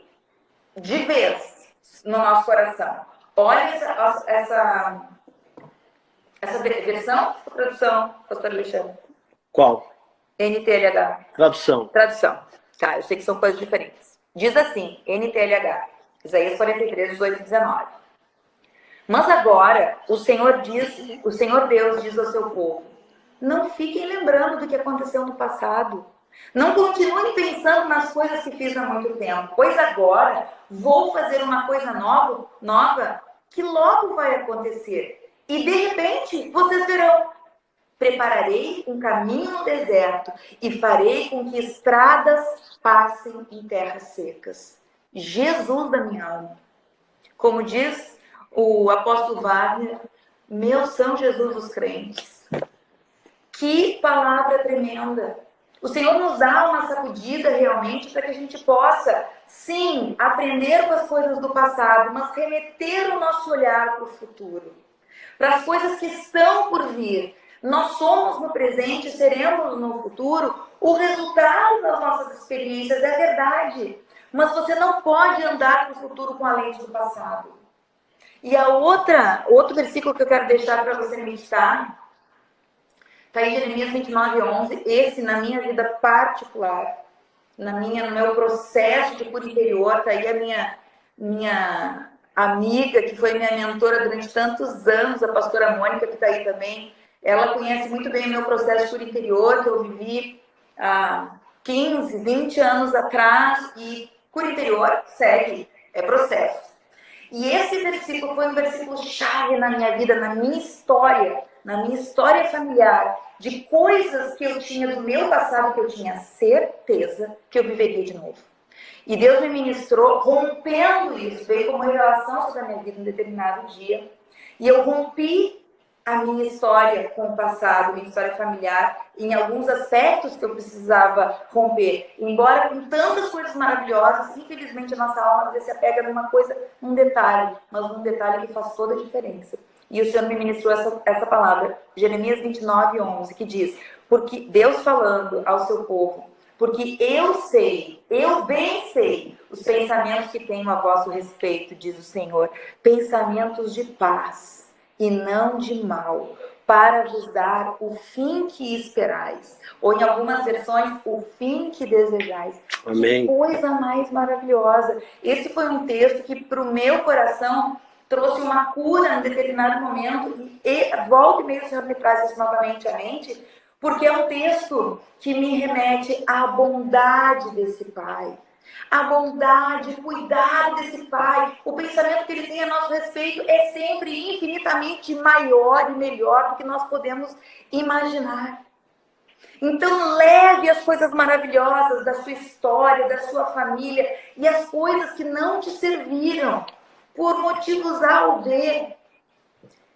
B: de vez no nosso coração. Olha essa versão ou tradução, pastor Alexandre?
A: Qual?
B: NTLH.
A: Tradução.
B: Tradução. Tá, eu sei que são coisas diferentes. Diz assim, NTLH, Isaías 43, 18 e 19. Mas agora, o Senhor Deus diz ao seu povo, não fiquem lembrando do que aconteceu no passado. Não continuem pensando nas coisas que fiz há muito tempo, pois agora vou fazer uma coisa nova que logo vai acontecer. E de repente, vocês verão. Prepararei um caminho no deserto e farei com que estradas passem em terras secas. Jesus da minha alma. Como diz o apóstolo Wagner, meu São Jesus dos crentes. Que palavra tremenda. O Senhor nos dá uma sacudida realmente para que a gente possa, sim, aprender com as coisas do passado, mas remeter o nosso olhar para o futuro. Para as coisas que estão por vir. Nós somos no presente e seremos no futuro o resultado das nossas experiências, é verdade. Mas você não pode andar para o futuro com a lente do passado. E outro versículo que eu quero deixar para você meditar, está em Jeremias 29, 11. Esse, na minha vida particular, no meu processo de cura interior, está aí a minha amiga, que foi minha mentora durante tantos anos, a pastora Mônica, que está aí também. Ela conhece muito bem o meu processo de cura interior, que eu vivi há 15, 20 anos atrás, e cura interior segue, é processo. E esse versículo foi um versículo chave na minha vida, na minha história familiar, de coisas que eu tinha do meu passado, que eu tinha certeza que eu viveria de novo. E Deus me ministrou rompendo isso, veio como revelação sobre a minha vida em determinado dia, e eu rompi a minha história com o passado, minha história familiar, em alguns aspectos que eu precisava romper. Embora com tantas coisas maravilhosas, infelizmente a nossa alma às vezes se apega num detalhe, mas um detalhe que faz toda a diferença. E o Senhor me ministrou essa palavra, Jeremias 29, 11, que diz, porque Deus falando ao seu povo, porque eu bem sei os pensamentos que tenho a vosso respeito, diz o Senhor, pensamentos de paz e não de mal, para vos dar o fim que esperais. Ou em algumas versões, o fim que desejais.
A: Amém.
B: Que coisa mais maravilhosa. Esse foi um texto que para o meu coração trouxe uma cura em determinado momento. E volta e meia o Senhor me traz isso novamente à mente, porque é um texto que me remete à bondade desse Pai. A bondade, o cuidado desse Pai, o pensamento que Ele tem a nosso respeito é sempre infinitamente maior e melhor do que nós podemos imaginar. Então leve as coisas maravilhosas da sua história, da sua família e as coisas que não te serviram por motivos A ou B.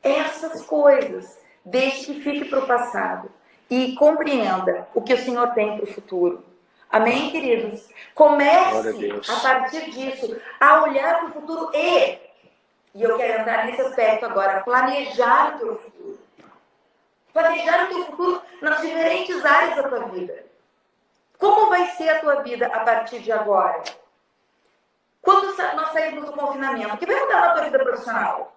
B: Essas coisas, deixe que fique para o passado e compreenda o que o Senhor tem para o futuro. Amém, queridos? Comece, a partir disso, a olhar para o futuro e eu quero entrar nesse aspecto agora, planejar o teu futuro. Planejar o teu futuro nas diferentes áreas da tua vida. Como vai ser a tua vida a partir de agora? Quando nós sairmos do confinamento, o que vai mudar na tua vida profissional?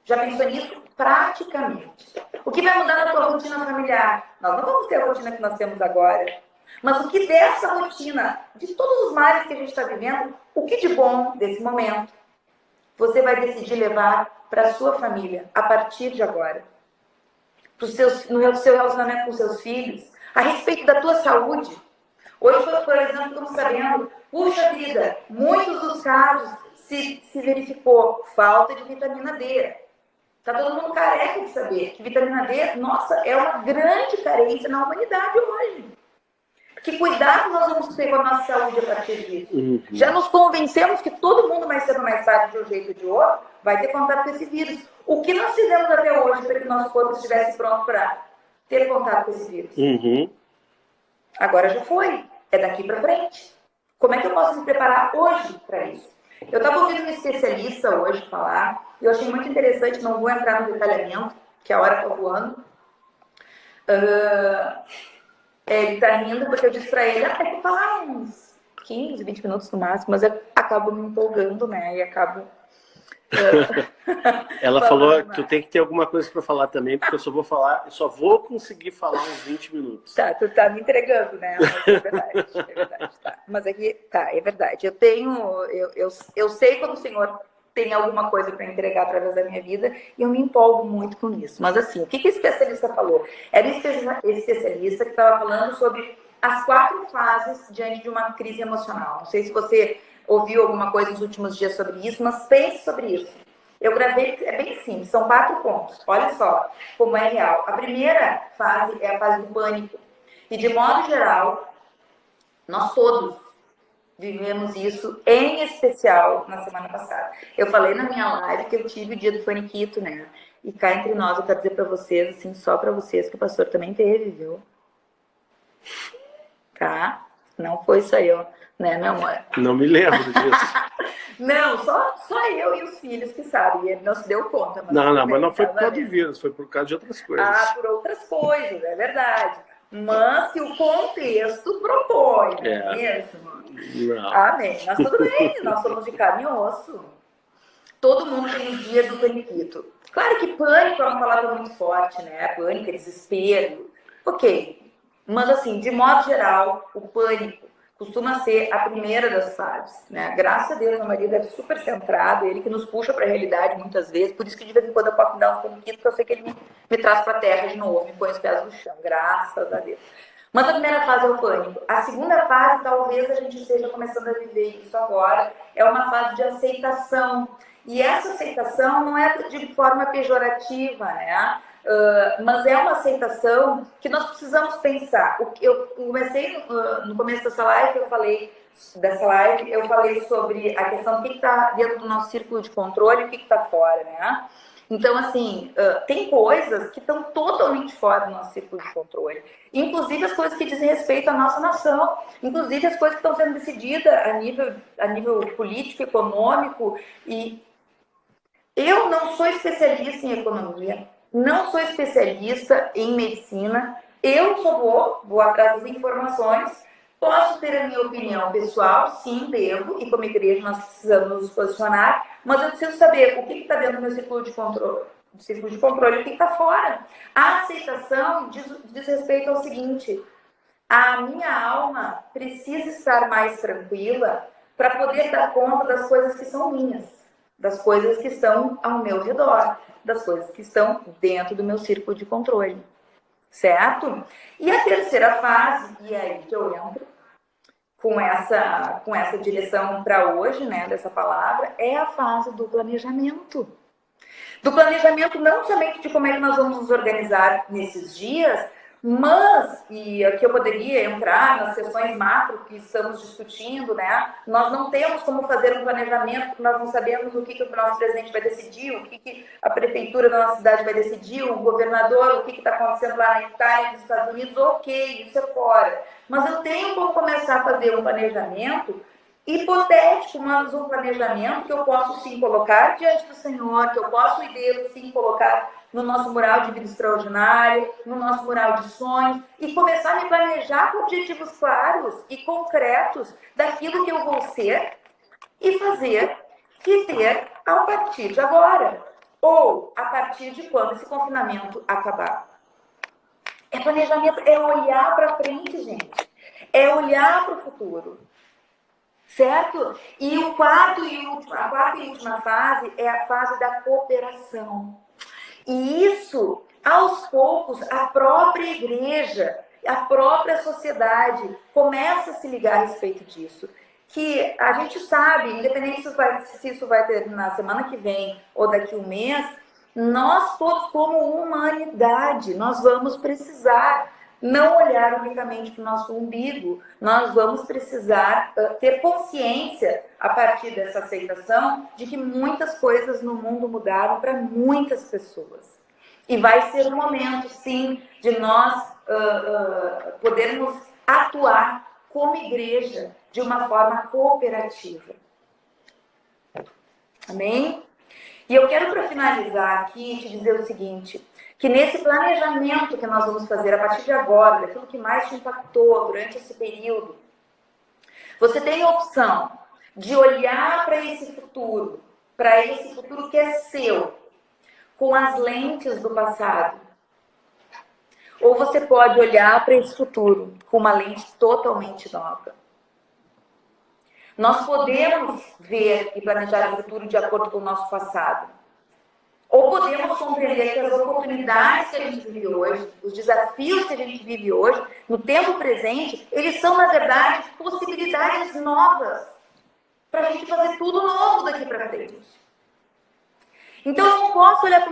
B: Já pensou nisso? Praticamente. O que vai mudar na tua rotina familiar? Nós não vamos ter a rotina que nós temos agora. Mas o que dessa rotina, de todos os males que a gente está vivendo, o que de bom desse momento, você vai decidir levar para a sua família a partir de agora? no seu relacionamento com seus filhos, a respeito da tua saúde. Hoje, por exemplo, estamos sabendo, puxa vida, muitos dos casos se verificou falta de vitamina D. Está todo mundo careca de saber que vitamina D, nossa, é uma grande carência na humanidade hoje. Que cuidado nós vamos ter com a nossa saúde a partir disso. Já nos convencemos que todo mundo, mais cedo ou mais tarde, de um jeito ou de outro, vai ter contato com esse vírus. O que nós fizemos até hoje para que o nosso corpo estivesse pronto para ter contato com esse vírus? Agora já foi. É daqui para frente. Como é que eu posso me preparar hoje para isso? Eu estava ouvindo um especialista hoje falar, e eu achei muito interessante, não vou entrar no detalhamento, que a hora está voando. Ele está rindo porque eu disse para ele, tem que falar uns 15, 20 minutos no máximo, mas eu acabo me empolgando, né? E acabo...
A: Ela falou que tu tem que ter alguma coisa para falar também, porque eu só vou conseguir falar uns 20 minutos.
B: Tá, tu tá me entregando, né? Mas é verdade, tá. Mas aqui, tá, é verdade. Eu sei quando o Senhor tem alguma coisa para entregar através da minha vida e eu me empolgo muito com isso. Mas assim, o que o especialista falou? Era um especialista que estava falando sobre as 4 fases diante de uma crise emocional. Não sei se você ouviu alguma coisa nos últimos dias sobre isso, mas pense sobre isso. Eu gravei, é bem simples, são 4 pontos. Olha só como é real. A primeira fase é a fase do pânico. E de modo geral, nós todos vivemos isso, em especial na semana passada. Eu falei na minha live que eu tive o dia do faniquito, né? E cá entre nós, eu quero dizer pra vocês, assim, só pra vocês, que o pastor também teve, viu? Tá? Não foi só eu, né, meu amor?
A: Não me lembro disso.
B: Não, só eu e os filhos que sabem. E ele não se deu conta. Mas
A: mas não foi por causa do vírus, foi por causa de outras coisas.
B: Ah, por outras coisas, é verdade. Mas se o contexto propõe, não é mesmo?
A: Não.
B: Amém. Mas tudo bem, nós somos de carne e osso. Todo mundo tem o dia do paniquito. Claro que pânico é uma palavra muito forte, né? Pânico é desespero. Ok. Mas assim, de modo geral, o pânico costuma ser a primeira das fases, né? Graças a Deus, meu marido é super centrado, ele que nos puxa para a realidade muitas vezes, por isso que de vez em quando eu posso me dar um paniquito, porque eu sei que ele me traz para a terra de novo, me põe os pés no chão, graças a Deus. Mas a primeira fase é o pânico. A segunda fase, talvez a gente esteja começando a viver isso agora, é uma fase de aceitação. E essa aceitação não é de forma pejorativa, né? Mas é uma aceitação que nós precisamos pensar. Eu comecei no começo dessa live, eu falei sobre a questão do que está dentro do nosso círculo de controle e o que está fora, né? Então, assim, tem coisas que estão totalmente fora do nosso círculo de controle. Inclusive as coisas que dizem respeito à nossa nação. Inclusive as coisas que estão sendo decididas a nível político, econômico. E eu não sou especialista em economia, não sou especialista em medicina. Eu só vou atrás das informações. Posso ter a minha opinião pessoal, sim, devo, e como igreja nós precisamos nos posicionar, mas eu preciso saber o que está dentro do meu círculo de controle, e o que está fora. A aceitação diz respeito ao seguinte: a minha alma precisa estar mais tranquila para poder dar conta das coisas que são minhas, das coisas que estão ao meu redor, das coisas que estão dentro do meu círculo de controle. Certo? E a terceira fase, e é aí que eu entro com essa direção para hoje, né, dessa palavra, é a fase do planejamento. Do planejamento não somente de como é que nós vamos nos organizar nesses dias, mas, e aqui eu poderia entrar nas sessões macro que estamos discutindo, né? Nós não temos como fazer um planejamento, porque nós não sabemos o que o nosso presidente vai decidir, o que a prefeitura da nossa cidade vai decidir, o governador, o que está acontecendo lá na Itália, nos Estados Unidos, ok, isso é fora. Mas eu tenho como começar a fazer um planejamento hipotético, mas um planejamento que eu posso sim colocar diante do Senhor, que eu posso e devo sim colocar no nosso mural de vida extraordinário, no nosso mural de sonhos, e começar a me planejar com objetivos claros e concretos daquilo que eu vou ser e fazer e ter a partir de agora, ou a partir de quando esse confinamento acabar. É planejamento, é olhar para frente, gente. É olhar para o futuro. Certo? E a quarta e última fase é a fase da cooperação. E isso, aos poucos, poucos, a própria igreja, a própria sociedade começa a se ligar a respeito disso. Que a gente sabe, independente se isso vai ter na semana que vem ou daqui a um mês, nós todos como humanidade, nós vamos precisar não olhar unicamente para o nosso umbigo, nós vamos precisar ter consciência, a partir dessa aceitação, de que muitas coisas no mundo mudaram para muitas pessoas. E vai ser um momento, sim, de nós podermos atuar como igreja de uma forma cooperativa. Amém? E eu quero, para finalizar aqui, te dizer o seguinte, que nesse planejamento que nós vamos fazer a partir de agora, daquilo que mais te impactou durante esse período, você tem a opção de olhar para esse futuro que é seu, com as lentes do passado. Ou você pode olhar para esse futuro com uma lente totalmente nova. Nós podemos ver e planejar o futuro de acordo com o nosso passado. Ou podemos compreender que as oportunidades que a gente vive hoje, os desafios que a gente vive hoje, no tempo presente, eles são, na verdade, possibilidades novas para a gente fazer tudo novo daqui para frente. Então, eu não posso olhar para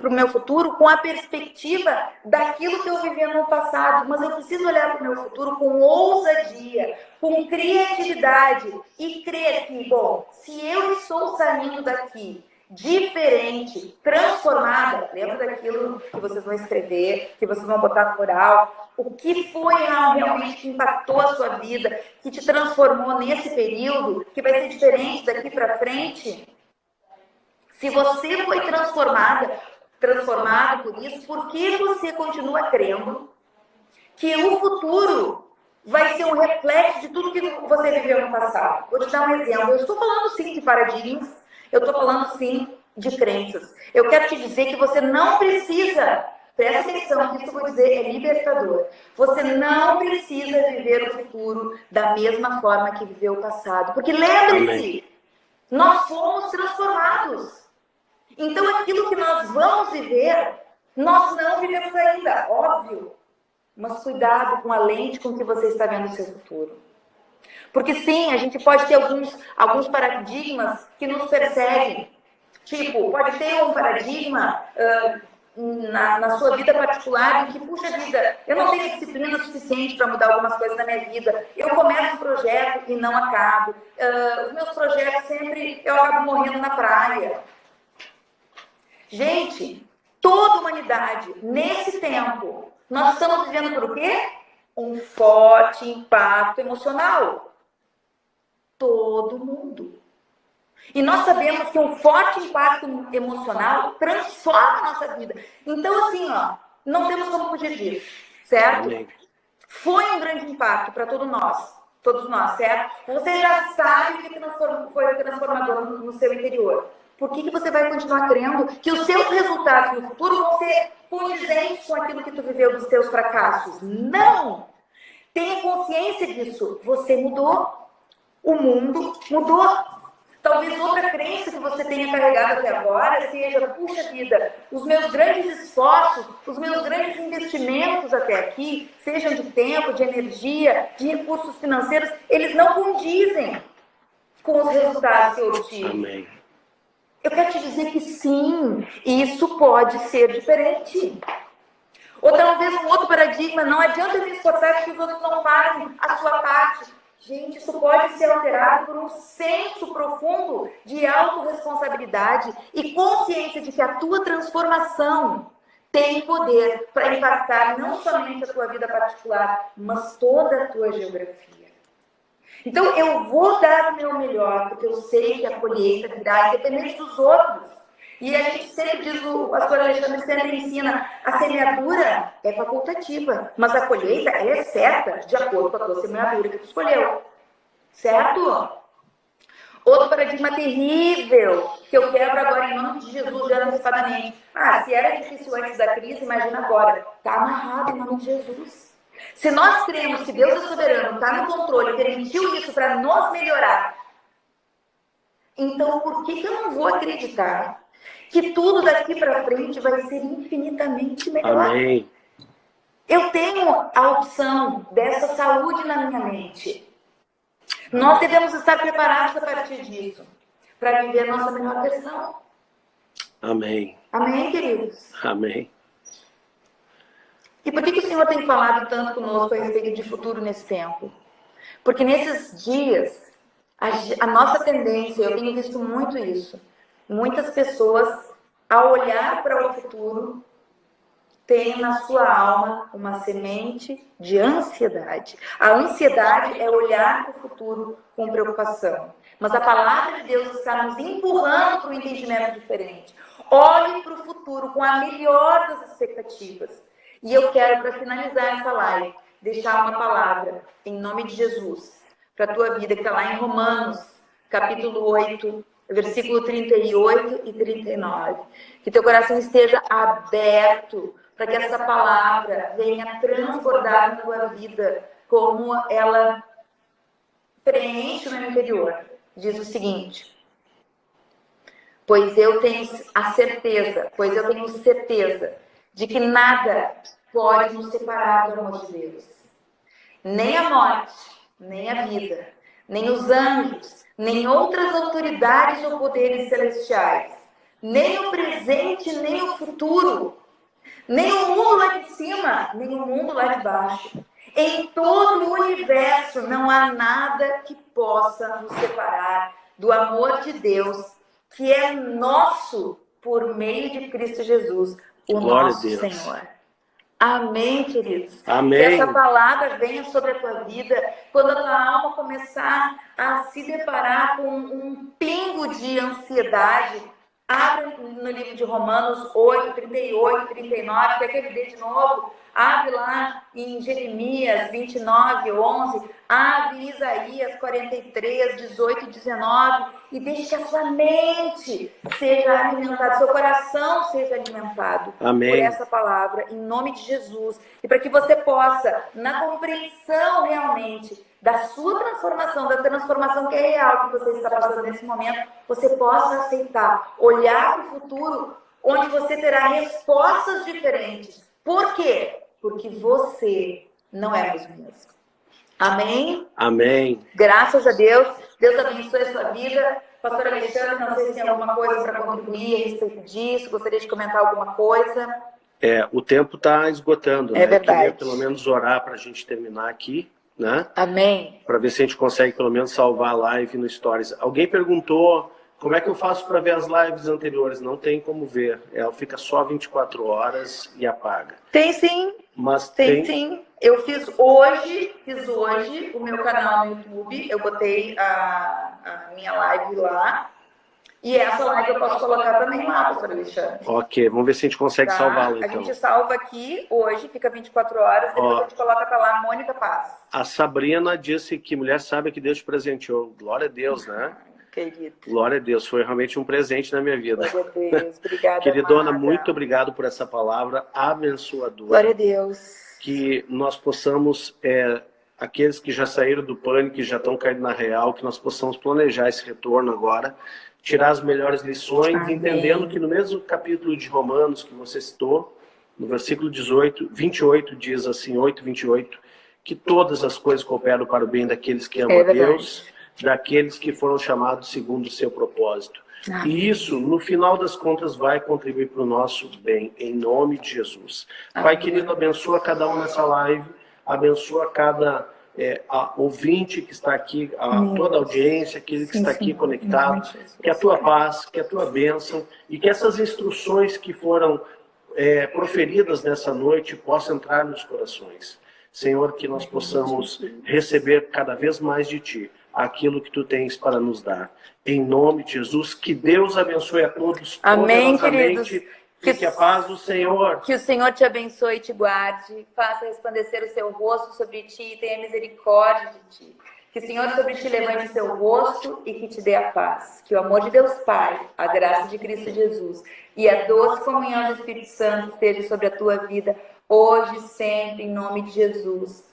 B: o meu futuro com a perspectiva daquilo que eu vivi no passado, mas eu preciso olhar para o meu futuro com ousadia, com criatividade e crer que, bom, se eu estou saindo daqui diferente, transformada, lembra daquilo que vocês vão escrever, que vocês vão botar no mural, o que foi realmente que impactou a sua vida, que te transformou nesse período, que vai ser diferente daqui para frente? Se você foi transformado por isso, por que você continua crendo que o futuro vai ser um reflexo de tudo que você viveu no passado? Vou te dar um exemplo. Eu estou falando sim de paradigmas, eu estou falando sim de crenças. Eu quero te dizer que você não precisa, presta atenção, que isso que eu vou dizer é libertador. Você não precisa viver o futuro da mesma forma que viveu o passado. Porque lembre-se, nós fomos transformados. Então, aquilo que nós vamos viver, nós não vivemos ainda, óbvio. Mas cuidado com a lente com que você está vendo o seu futuro. Porque sim, a gente pode ter alguns paradigmas que nos perseguem. Tipo, pode ter um paradigma na sua vida particular em que, puxa vida, eu não tenho disciplina suficiente para mudar algumas coisas na minha vida. Eu começo um projeto e não acabo. Os meus projetos sempre eu acabo morrendo na praia. Gente, toda a humanidade, nesse tempo, nós estamos vivendo por o quê? Um forte impacto emocional. Todo mundo. E nós sabemos que um forte impacto emocional transforma a nossa vida. Então, assim, ó, não temos como fugir disso, certo? Foi um grande impacto para todos nós, certo? Você já sabe o que foi transformador no seu interior. Por que você vai continuar crendo que os seus resultados no futuro vão ser condizentes com aquilo que tu viveu dos seus fracassos? Não! Tenha consciência disso. Você mudou. O mundo mudou. Talvez outra crença que você tenha carregado até agora seja, puxa vida, os meus grandes esforços, os meus grandes investimentos até aqui, sejam de tempo, de energia, de recursos financeiros, eles não condizem com os resultados que eu obtive.
A: Amém.
B: Eu quero te dizer que sim, isso pode ser diferente. Ou talvez um outro paradigma, não adianta me esforçar que os outros não fazem a sua parte. Gente, isso pode ser alterado por um senso profundo de autorresponsabilidade e consciência de que a tua transformação tem poder para impactar não somente a tua vida particular, mas toda a tua geografia. Então, eu vou dar o meu melhor, porque eu sei que a colheita virá, independente dos outros. E a gente sempre diz, o pastor Alexandre sempre ensina, a semeadura é facultativa, mas a colheita é certa, de acordo com a tua semeadura que tu escolheu. Certo? Outro paradigma terrível, que eu quebro agora em nome de Jesus, já antecipadamente. Se era difícil antes da crise, imagina agora. Está amarrado em nome de Jesus. Se nós cremos que Deus é soberano, está no controle, permitiu isso para nos melhorar, então por que eu não vou acreditar que tudo daqui para frente vai ser infinitamente melhor?
A: Amém.
B: Eu tenho a opção dessa saúde na minha mente. Nós devemos estar preparados a partir disso, para viver a nossa melhor versão.
A: Amém.
B: Amém, queridos?
A: Amém.
B: E por que o Senhor tem falado tanto conosco a respeito de futuro nesse tempo? Porque nesses dias, a nossa tendência, eu tenho visto muito isso, muitas pessoas, ao olhar para o futuro, têm na sua alma uma semente de ansiedade. A ansiedade é olhar para o futuro com preocupação. Mas a palavra de Deus está nos empurrando para um entendimento diferente. Olhe para o futuro com a melhor das expectativas. E eu quero, para finalizar essa live, deixar uma palavra, em nome de Jesus, para a tua vida, que está lá em Romanos, capítulo 8, versículo 38 e 39. Que teu coração esteja aberto para que essa palavra venha transbordar na tua vida, como ela preenche no interior. Diz o seguinte: pois eu tenho certeza de que nada pode nos separar do amor de Deus. Nem a morte, nem a vida, nem os anjos, nem outras autoridades ou poderes celestiais, nem o presente, nem o futuro, nem o mundo lá de cima, nem o mundo lá de baixo. Em todo o universo não há nada que possa nos separar do amor de Deus, que é nosso por meio de Cristo Jesus, o nosso Senhor. Amém, queridos?
A: Amém.
B: Que essa palavra venha sobre a tua vida, quando a tua alma começar a se deparar com um pingo de ansiedade. Abre no livro de Romanos 8, 38, 39, quer que ele dê de novo? Abre lá em Jeremias 29, 11, abre Isaías 43, 18 e 19 e deixe que a sua mente seja alimentada, seu coração seja alimentado
A: Amém.
B: por essa palavra, em nome de Jesus. E para que você possa, na compreensão realmente da sua transformação, da transformação que é real que você está passando nesse momento, você possa aceitar, olhar para o futuro, onde você terá respostas diferentes. Por quê? Porque você não é mais o mesmo. Amém?
A: Amém.
B: Graças a Deus. Deus abençoe a sua vida. Pastor Alexandre, não sei se tem alguma coisa para contribuir a respeito disso. Gostaria de comentar alguma coisa?
A: O tempo está esgotando, né?
B: É verdade.
A: Eu queria pelo menos orar para a gente terminar aqui, né?
B: Amém.
A: Para ver se a gente consegue pelo menos salvar a live no Stories. Alguém perguntou como é que eu faço para ver as lives anteriores. Não tem como ver. Ela fica só 24 horas e apaga.
B: Tem sim.
A: Mas
B: tem sim. Eu fiz hoje o meu canal no YouTube. Eu botei a minha live lá. E essa live eu posso colocar também lá, pastor Alexandre.
A: Ok, vamos ver se a gente consegue salvá-la então.
B: A gente salva aqui hoje, fica 24 horas, depois a gente coloca pra lá, Mônica Paz.
A: A Sabrina disse que mulher sabe que Deus te presenteou. Glória a Deus, né?
B: Querido.
A: Glória a Deus, foi realmente um presente na minha vida.
B: Glória a Deus, obrigada,
A: Queridona,
B: amada.
A: muito obrigado por essa palavra abençoadora.
B: Glória a Deus.
A: Que nós possamos, aqueles que já saíram do pânico, que já estão caindo na real, que nós possamos planejar esse retorno agora, tirar as melhores lições,
B: Amém.
A: Entendendo que no mesmo capítulo de Romanos que você citou, no versículo 28 diz assim, 8:28, que todas as coisas cooperam para o bem daqueles que amam a Deus, daqueles que foram chamados segundo o seu propósito. Amém. E isso, no final das contas, vai contribuir para o nosso bem, em nome de Jesus. Amém. Pai querido, abençoa cada um nessa live, abençoa cada ouvinte que está aqui, toda a audiência, aquele que está aqui conectado, que a tua paz, que a tua bênção e que essas instruções que foram proferidas nessa noite possam entrar nos corações. Senhor, que nós possamos receber cada vez mais de Ti aquilo que Tu tens para nos dar. Em nome de Jesus, que Deus abençoe a todos.
B: Amém, queridos.
A: Que a paz do Senhor.
B: Que o Senhor te abençoe e te guarde, faça resplandecer o seu rosto sobre ti e tenha misericórdia de ti. Que o Senhor sobre ti levante o seu rosto e que te dê a paz. Que o amor de Deus Pai, a graça de Cristo Jesus e a doce comunhão do Espírito Santo esteja sobre a tua vida, hoje e sempre, em nome de Jesus.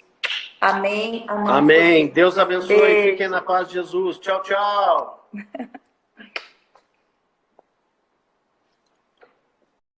B: Amém.
A: Amém. Deus abençoe e fiquem na paz de Jesus. Tchau, tchau.